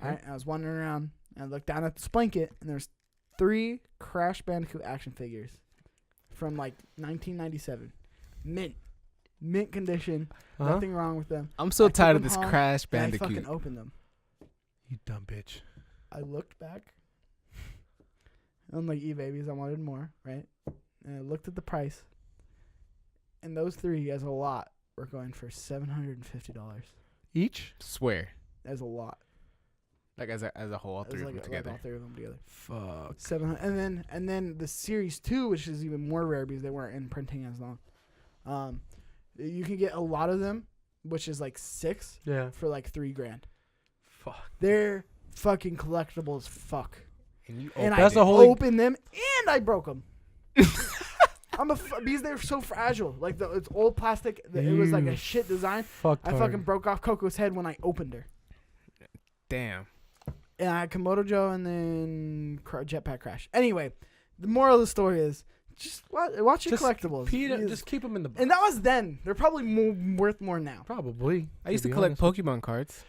Okay. All right, I was wandering around and I looked down at this blanket, and there's 3 Crash Bandicoot action figures from like 1997, mint condition, Uh-huh. nothing wrong with them. I'm so I took tired of them this home, Crash And I Bandicoot. fucking opened them. You dumb bitch. I looked back on like eBay because I wanted more, right? And I looked at the price, and those 3 as a lot were going for $750. Each? Swear. As a lot. Like as a whole, all It was three of like, them together. all 3 of them together. Fuck. 700, and then the Series 2, which is even more rare because they weren't in printing as long. You can get a lot of them, which is like 6 Yeah. for like $3,000. Fuck. They're fucking collectible as fuck. And you And That's I the whole- opened them and I broke them. Because they're so fragile. Like it's old plastic. It was like a shit design. Fuck. I fucking broke off Coco's head when I opened her. Damn. And I had Komodo Joe and then Jetpack Crash. Anyway, the moral of the story is just watch your Just collectibles. Just keep them in the box. And that was then. They're probably worth more now. Probably. I used to be collect honest. Pokemon cards.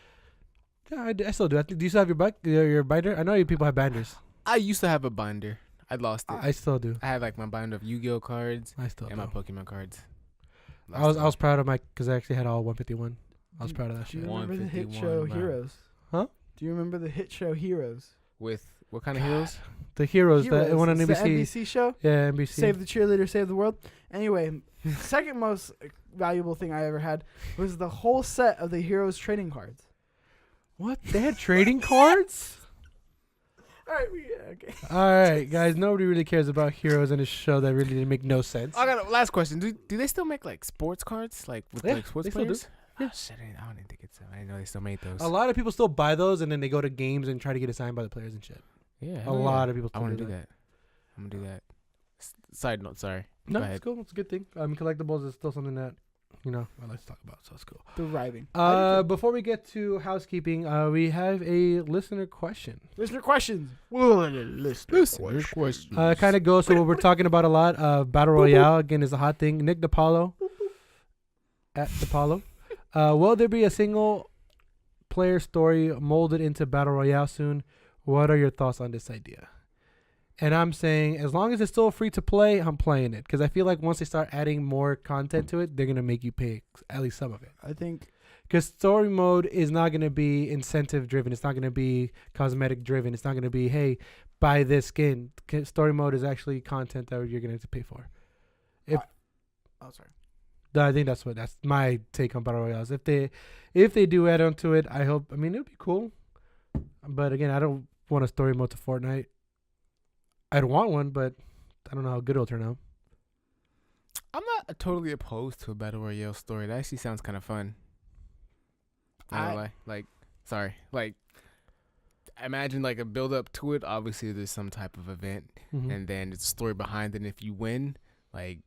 Yeah, I still do. Do you still have your binder? I know you people have binders. I used to have a binder. I lost it. I still do. I had like my binder of Yu-Gi-Oh cards I still and do. my Pokemon cards. I was proud of because I actually had all 151. I was proud of that Do you shit. remember the hit 151, show wow. Heroes? Huh? Do you remember the hit show Heroes? With what kind of heroes? The heroes that one on It's the NBC. NBC show. Yeah, NBC. Save the cheerleader, save the world. Anyway, second most valuable thing I ever had was the whole set of the Heroes trading cards. What? They had trading cards? All right, okay. All right, guys. Nobody really cares about heroes in a show that really didn't make no sense. I got a last question. Do they still make like sports cards, like with Yeah, like sports they still do. players? Yeah. Oh, shit, I don't even think it's. I didn't know they still made those. A lot of people still buy those, and then they go to games and try to get it signed by the players and shit. Yeah, A lot of people I still want do to do that. that. I'm gonna do that. Side note, sorry. No, Go it's ahead. cool. It's a good thing. Collectibles is still something that, I like to talk about, so it's cool. The riving. Before we get to housekeeping, we have a listener question. Listener questions. Listener question. Kind of goes to what we're talking about a lot. Battle Royale, again, is a hot thing. Nick DePaulo, at DePaulo. Will there be a single player story molded into Battle Royale soon? What are your thoughts on this idea? And I'm saying, as long as it's still free to play, I'm playing it. Because I feel like once they start adding more content to it, they're going to make you pay at least some of it. I think Because story mode is not going to be incentive driven. It's not going to be cosmetic driven. It's not going to be, hey, buy this skin. Story mode is actually content that you're going to have to pay for. sorry. I think that's my take on Battle Royales. If they do add on to it, I hope. I mean, it would be cool. But again, I don't want a story mode to Fortnite. I'd want one, but I don't know how good it'll turn out. not totally opposed to a battle royale story. That actually sounds kind of fun. Not gonna lie. Like, imagine like a build up to it. Obviously, there's some type of event, and then it's a story behind it. And if you win, like,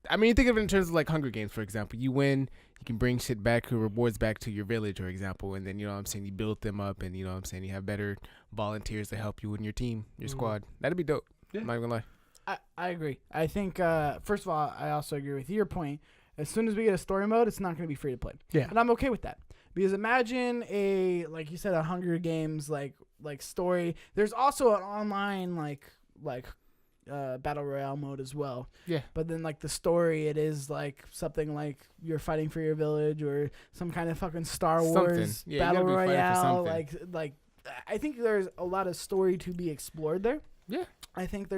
I mean, you think of it in terms of like Hunger Games, for example. You win, you can bring shit back or rewards back to your village, for example, and then, you know what I'm saying, you build them up, and, you know what I'm saying, you have better volunteers to help you in your team, your squad. That'd be dope. Yeah. I'm not gonna lie. I agree. I think, first of all, I also agree with your point. As soon as we get a story mode, it's not going to be free to play. Yeah. And I'm okay with that. Because imagine like you said, a Hunger Games, like story. There's also an online, like battle royale mode as well. Yeah. But then, like, the story, it is, like, something like you're fighting for your village or some kind of fucking Star Wars battle royale. Like, I think there's a lot of story to be explored there. Yeah. I think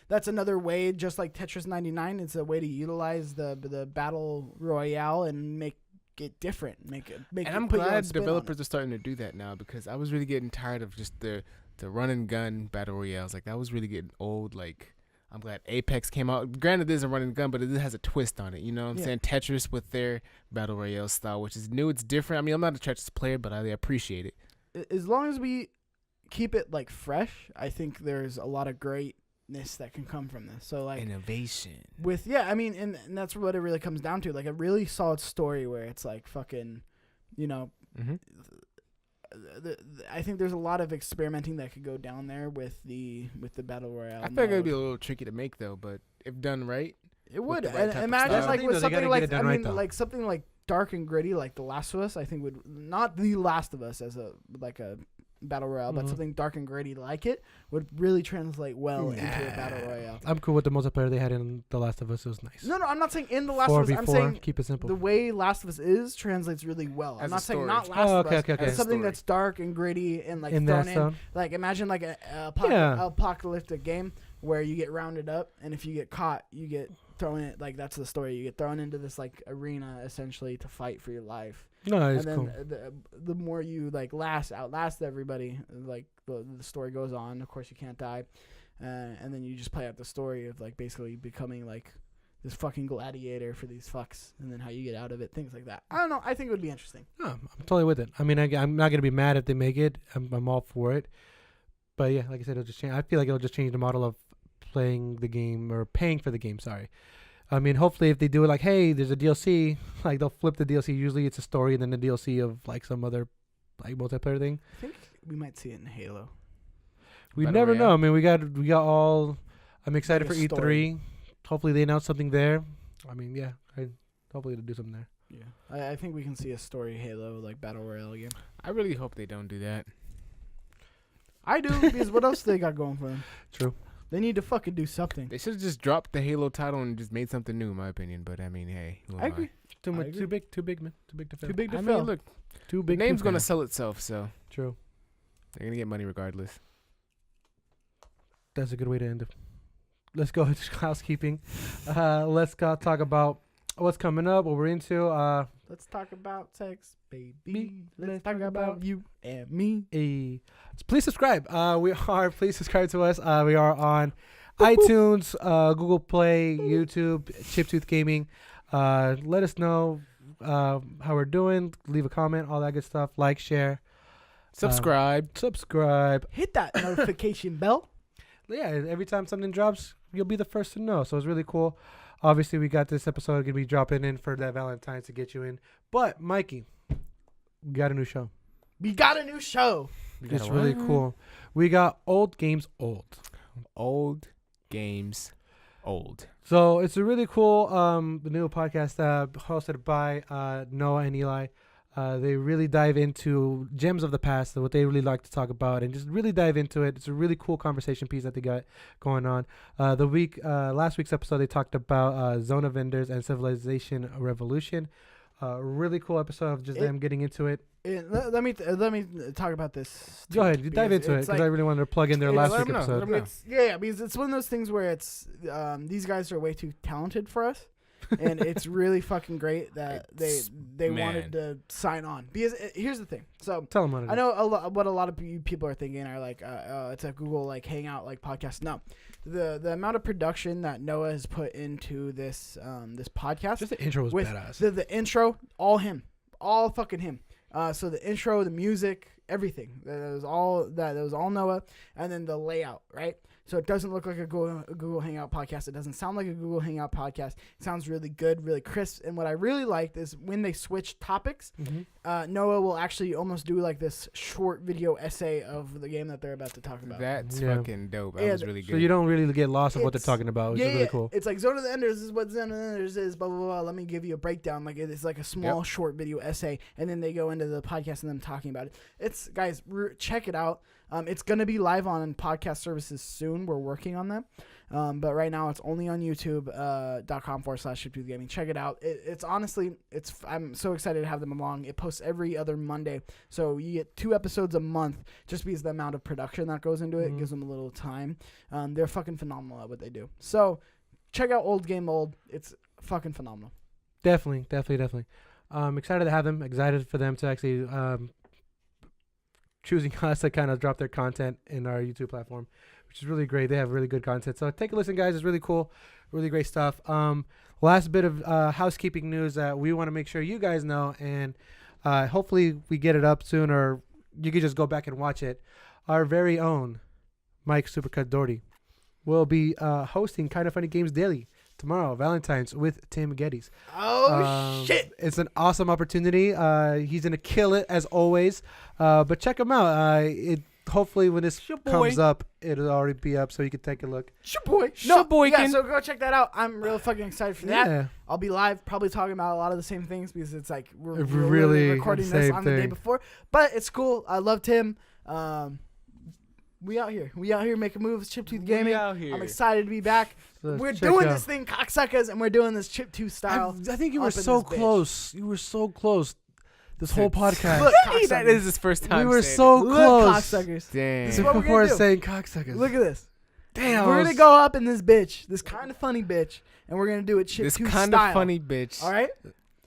that's another way, just like Tetris 99, it's a way to utilize the battle royale and make it different. And I'm glad developers are starting to do that now, because I was really getting tired of just the run and gun battle royales. Like, that was really getting old. Like, I'm glad Apex came out. Granted, this is a run and gun, but it has a twist on it. You know what I'm saying? Tetris with their battle royale style, which is new. It's different. I mean, I'm not a Tetris player, but I appreciate it. As long as we keep it, like, fresh, I think there's a lot of greatness that can come from this. So, like, innovation I mean, and that's what it really comes down to, like a really solid story where it's like fucking, you know, I think there's a lot of experimenting that could go down there with the battle royale. I feel like it'd be a little tricky to make, though, but if done right, it would. And imagine like with something like, I mean, like something like dark and gritty, like The Last of Us. I think would not The Last of Us as a battle royale, but something dark and gritty like it would really translate well into a battle royale. I'm cool with the multiplayer they had in The Last of Us. It was nice. No, I'm not saying in The Last of Us. I'm saying keep it simple. The way Last of Us is translates really well. I'm not saying not Last of Us. Okay. It's something that's dark and gritty and like in thrown in. Like, imagine like a apocalyptic game where you get rounded up, and if you get caught, you get thrown in. Like, that's the story. You get thrown into this like arena essentially to fight for your life. No, it's and then cool. The more you like outlast everybody, like the story goes on. Of course, you can't die, and then you just play out the story of like basically becoming like this fucking gladiator for these fucks, and then how you get out of it, things like that. I don't know. I think it would be interesting. No, I'm totally with it. I mean, I'm not gonna be mad if they make it. I'm all for it. But yeah, like I said, it'll just change. I feel like it'll just change the model of playing the game or paying for the game. Sorry. I mean, hopefully if they do it like, hey, there's a DLC, like they'll flip the DLC. Usually it's a story and then the DLC of like some other like multiplayer thing. I think we might see it in Halo. We never know. I mean, we got all. I'm excited for E3. Story. Hopefully they announce something there. I mean, yeah, hopefully they'll do something there. Yeah, I think we can see a story Halo like battle royale game. I really hope they don't do that. I do, because what else they got going for them? True. They need to fucking do something. They should have just dropped the Halo title and just made something new, in my opinion. But I mean, hey, I agree. Too big, man. Too big to fail. Too big to fail. fail. Mean, look, too big. The name's gonna sell itself, so true. They're gonna get money regardless. That's a good way to end it. Let's go into housekeeping. Let's talk about what's coming up, what we're into. Let's talk about sex, baby. Let's talk about you and me. Please subscribe. Please subscribe to us. We are on iTunes, Google Play, YouTube, Chiptooth Gaming. Let us know how we're doing. Leave a comment, all that good stuff. Like, share, subscribe. Hit that notification bell. Yeah, every time something drops, you'll be the first to know. So it's really cool. Obviously, we got this episode going to be dropping in for that Valentine's to get you in. But, Mikey, we got a new show. It's really cool. We got Old Games Old. Old Games Old. So it's a really cool new podcast hosted by Noah and Eli. They really dive into gems of the past, what they really like to talk about, and just really dive into it. It's a really cool conversation piece that they got going on. Last week's episode, they talked about Zone of Enders and Civilization Revolution. Really cool episode of just them getting into it. Let me talk about this. Go ahead, you dive into it because I really wanted to plug in their last week's episode. Yeah, because it's one of those things where it's these guys are way too talented for us. and it's really fucking great that they wanted to sign on. Because here's the thing. So tell them I know what a lot of people are thinking are like, it's a Google like Hangout like podcast. No, the amount of production that Noah has put into this this podcast. Just the intro was badass. The intro, all fucking him. So the intro, the music, everything. That was all Noah, and then the layout, right? So it doesn't look like a Google Hangout podcast. It doesn't sound like a Google Hangout podcast. It sounds really good, really crisp. And what I really liked is when they switch topics, Noah will actually almost do like this short video essay of the game that they're about to talk about. That's fucking dope. That was really good. So you don't really get lost of what they're talking about, which is really cool. It's like Zone of the Enders is what Zone of the Enders is, blah, blah, blah. Let me give you a breakdown. Like it's like a small short video essay. And then they go into the podcast and them talking about it. Guys, check it out. It's going to be live on podcast services soon. We're working on that. But right now it's only on youtube.com/ShipToothGaming. Check it out. It's honestly, I'm so excited to have them along. It posts every other Monday. So you get 2 episodes a month just because the amount of production that goes into it gives them a little time. They're fucking phenomenal at what they do. So check out Old Game Old. It's fucking phenomenal. Definitely. Excited to have them. Excited for them to actually choosing us to kind of drop their content in our YouTube platform, which is really great. They have really good content. So take a listen, guys. It's really cool. Really great stuff. Last bit of housekeeping news that we want to make sure you guys know, and hopefully we get it up soon, or you can just go back and watch it. Our very own Mike Supercut Doherty will be hosting Kind of Funny Games Daily tomorrow, Valentine's, with Tim Geddes. Oh, shit. It's an awesome opportunity. He's going to kill it, as always. But check him out. Hopefully, when this comes up, it'll already be up, so you can take a look. So go check that out. I'm real fucking excited for that. Yeah. I'll be live, probably talking about a lot of the same things, because it's like we're really recording this on the day before. But it's cool. I love Tim. We out here making moves. Chip Tooth Gaming. I'm excited to be back. So we're doing this thing, cocksuckers, and we're doing this Chip Tooth style. I think you were so close. You were so close. This whole podcast. Look, that is his first time. We were so close. Look, cocksuckers. Damn. This is what we're before gonna do. saying cocksuckers. Look at this. Damn. We're gonna go up in this bitch, this kind of funny bitch, and we're gonna do it Chip Tooth style. This kind of funny bitch. All right.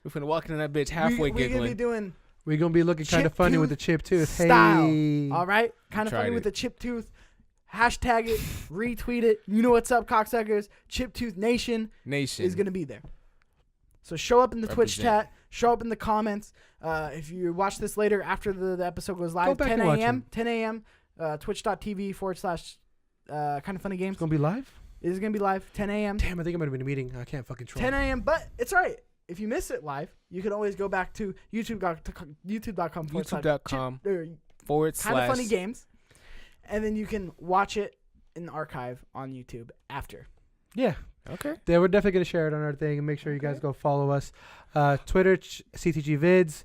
We're gonna walk into that bitch halfway giggling. We're gonna be looking kind of funny with the chip tooth style. Hey. All right. Kind of funny with the chip tooth. Hashtag it, retweet it. You know what's up, cocksuckers. Chip Tooth Nation is going to be there. So show up in the Twitch chat. Show up in the comments. If you watch this later after the episode goes live, 10 a.m. Twitch.tv/kind of funny games. It's going to be live? It is going to be live, 10 a.m. Damn, I think I'm going to be in a meeting. I can't fucking troll. 10 a.m. But it's all right. If you miss it live, you can always go back to youtube.com kind of funny games. And then you can watch it in the archive on YouTube after. Yeah. Okay. Yeah, we're definitely going to share it on our thing, and make sure you guys go follow us. Twitter, CTG Vids,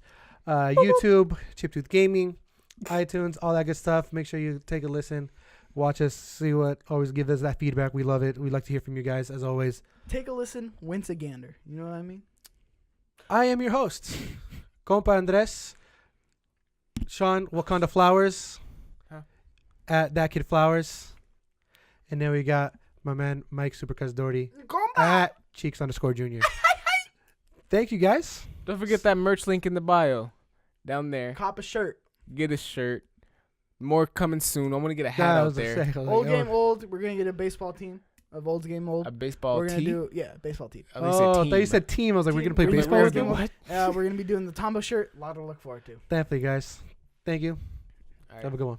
YouTube, Chip Tooth Gaming, iTunes, all that good stuff. Make sure you take a listen, watch us, see what, always give us that feedback. We love it. We like to hear from you guys, as always. Take a listen, wince a gander. You know what I mean? I am your host, Compa Andres, Shawn Wakanda Flowers, at That Kid Flowers, and then we got my man Mike Supercuts Doherty at Cheeks_Jr. Thank you, guys. Don't forget that merch link in the bio down there. Cop a shirt. Get a shirt. More coming soon. I want to get a hat out there. Old Game Old. We're going to get a baseball team of Old Game Old. A baseball team? Baseball team. I thought you said team. I was like, we're going to play baseball with them? What? We're going to be doing the Tambo shirt. A lot to look forward to. Definitely, guys. Thank you. Right. Have a good one.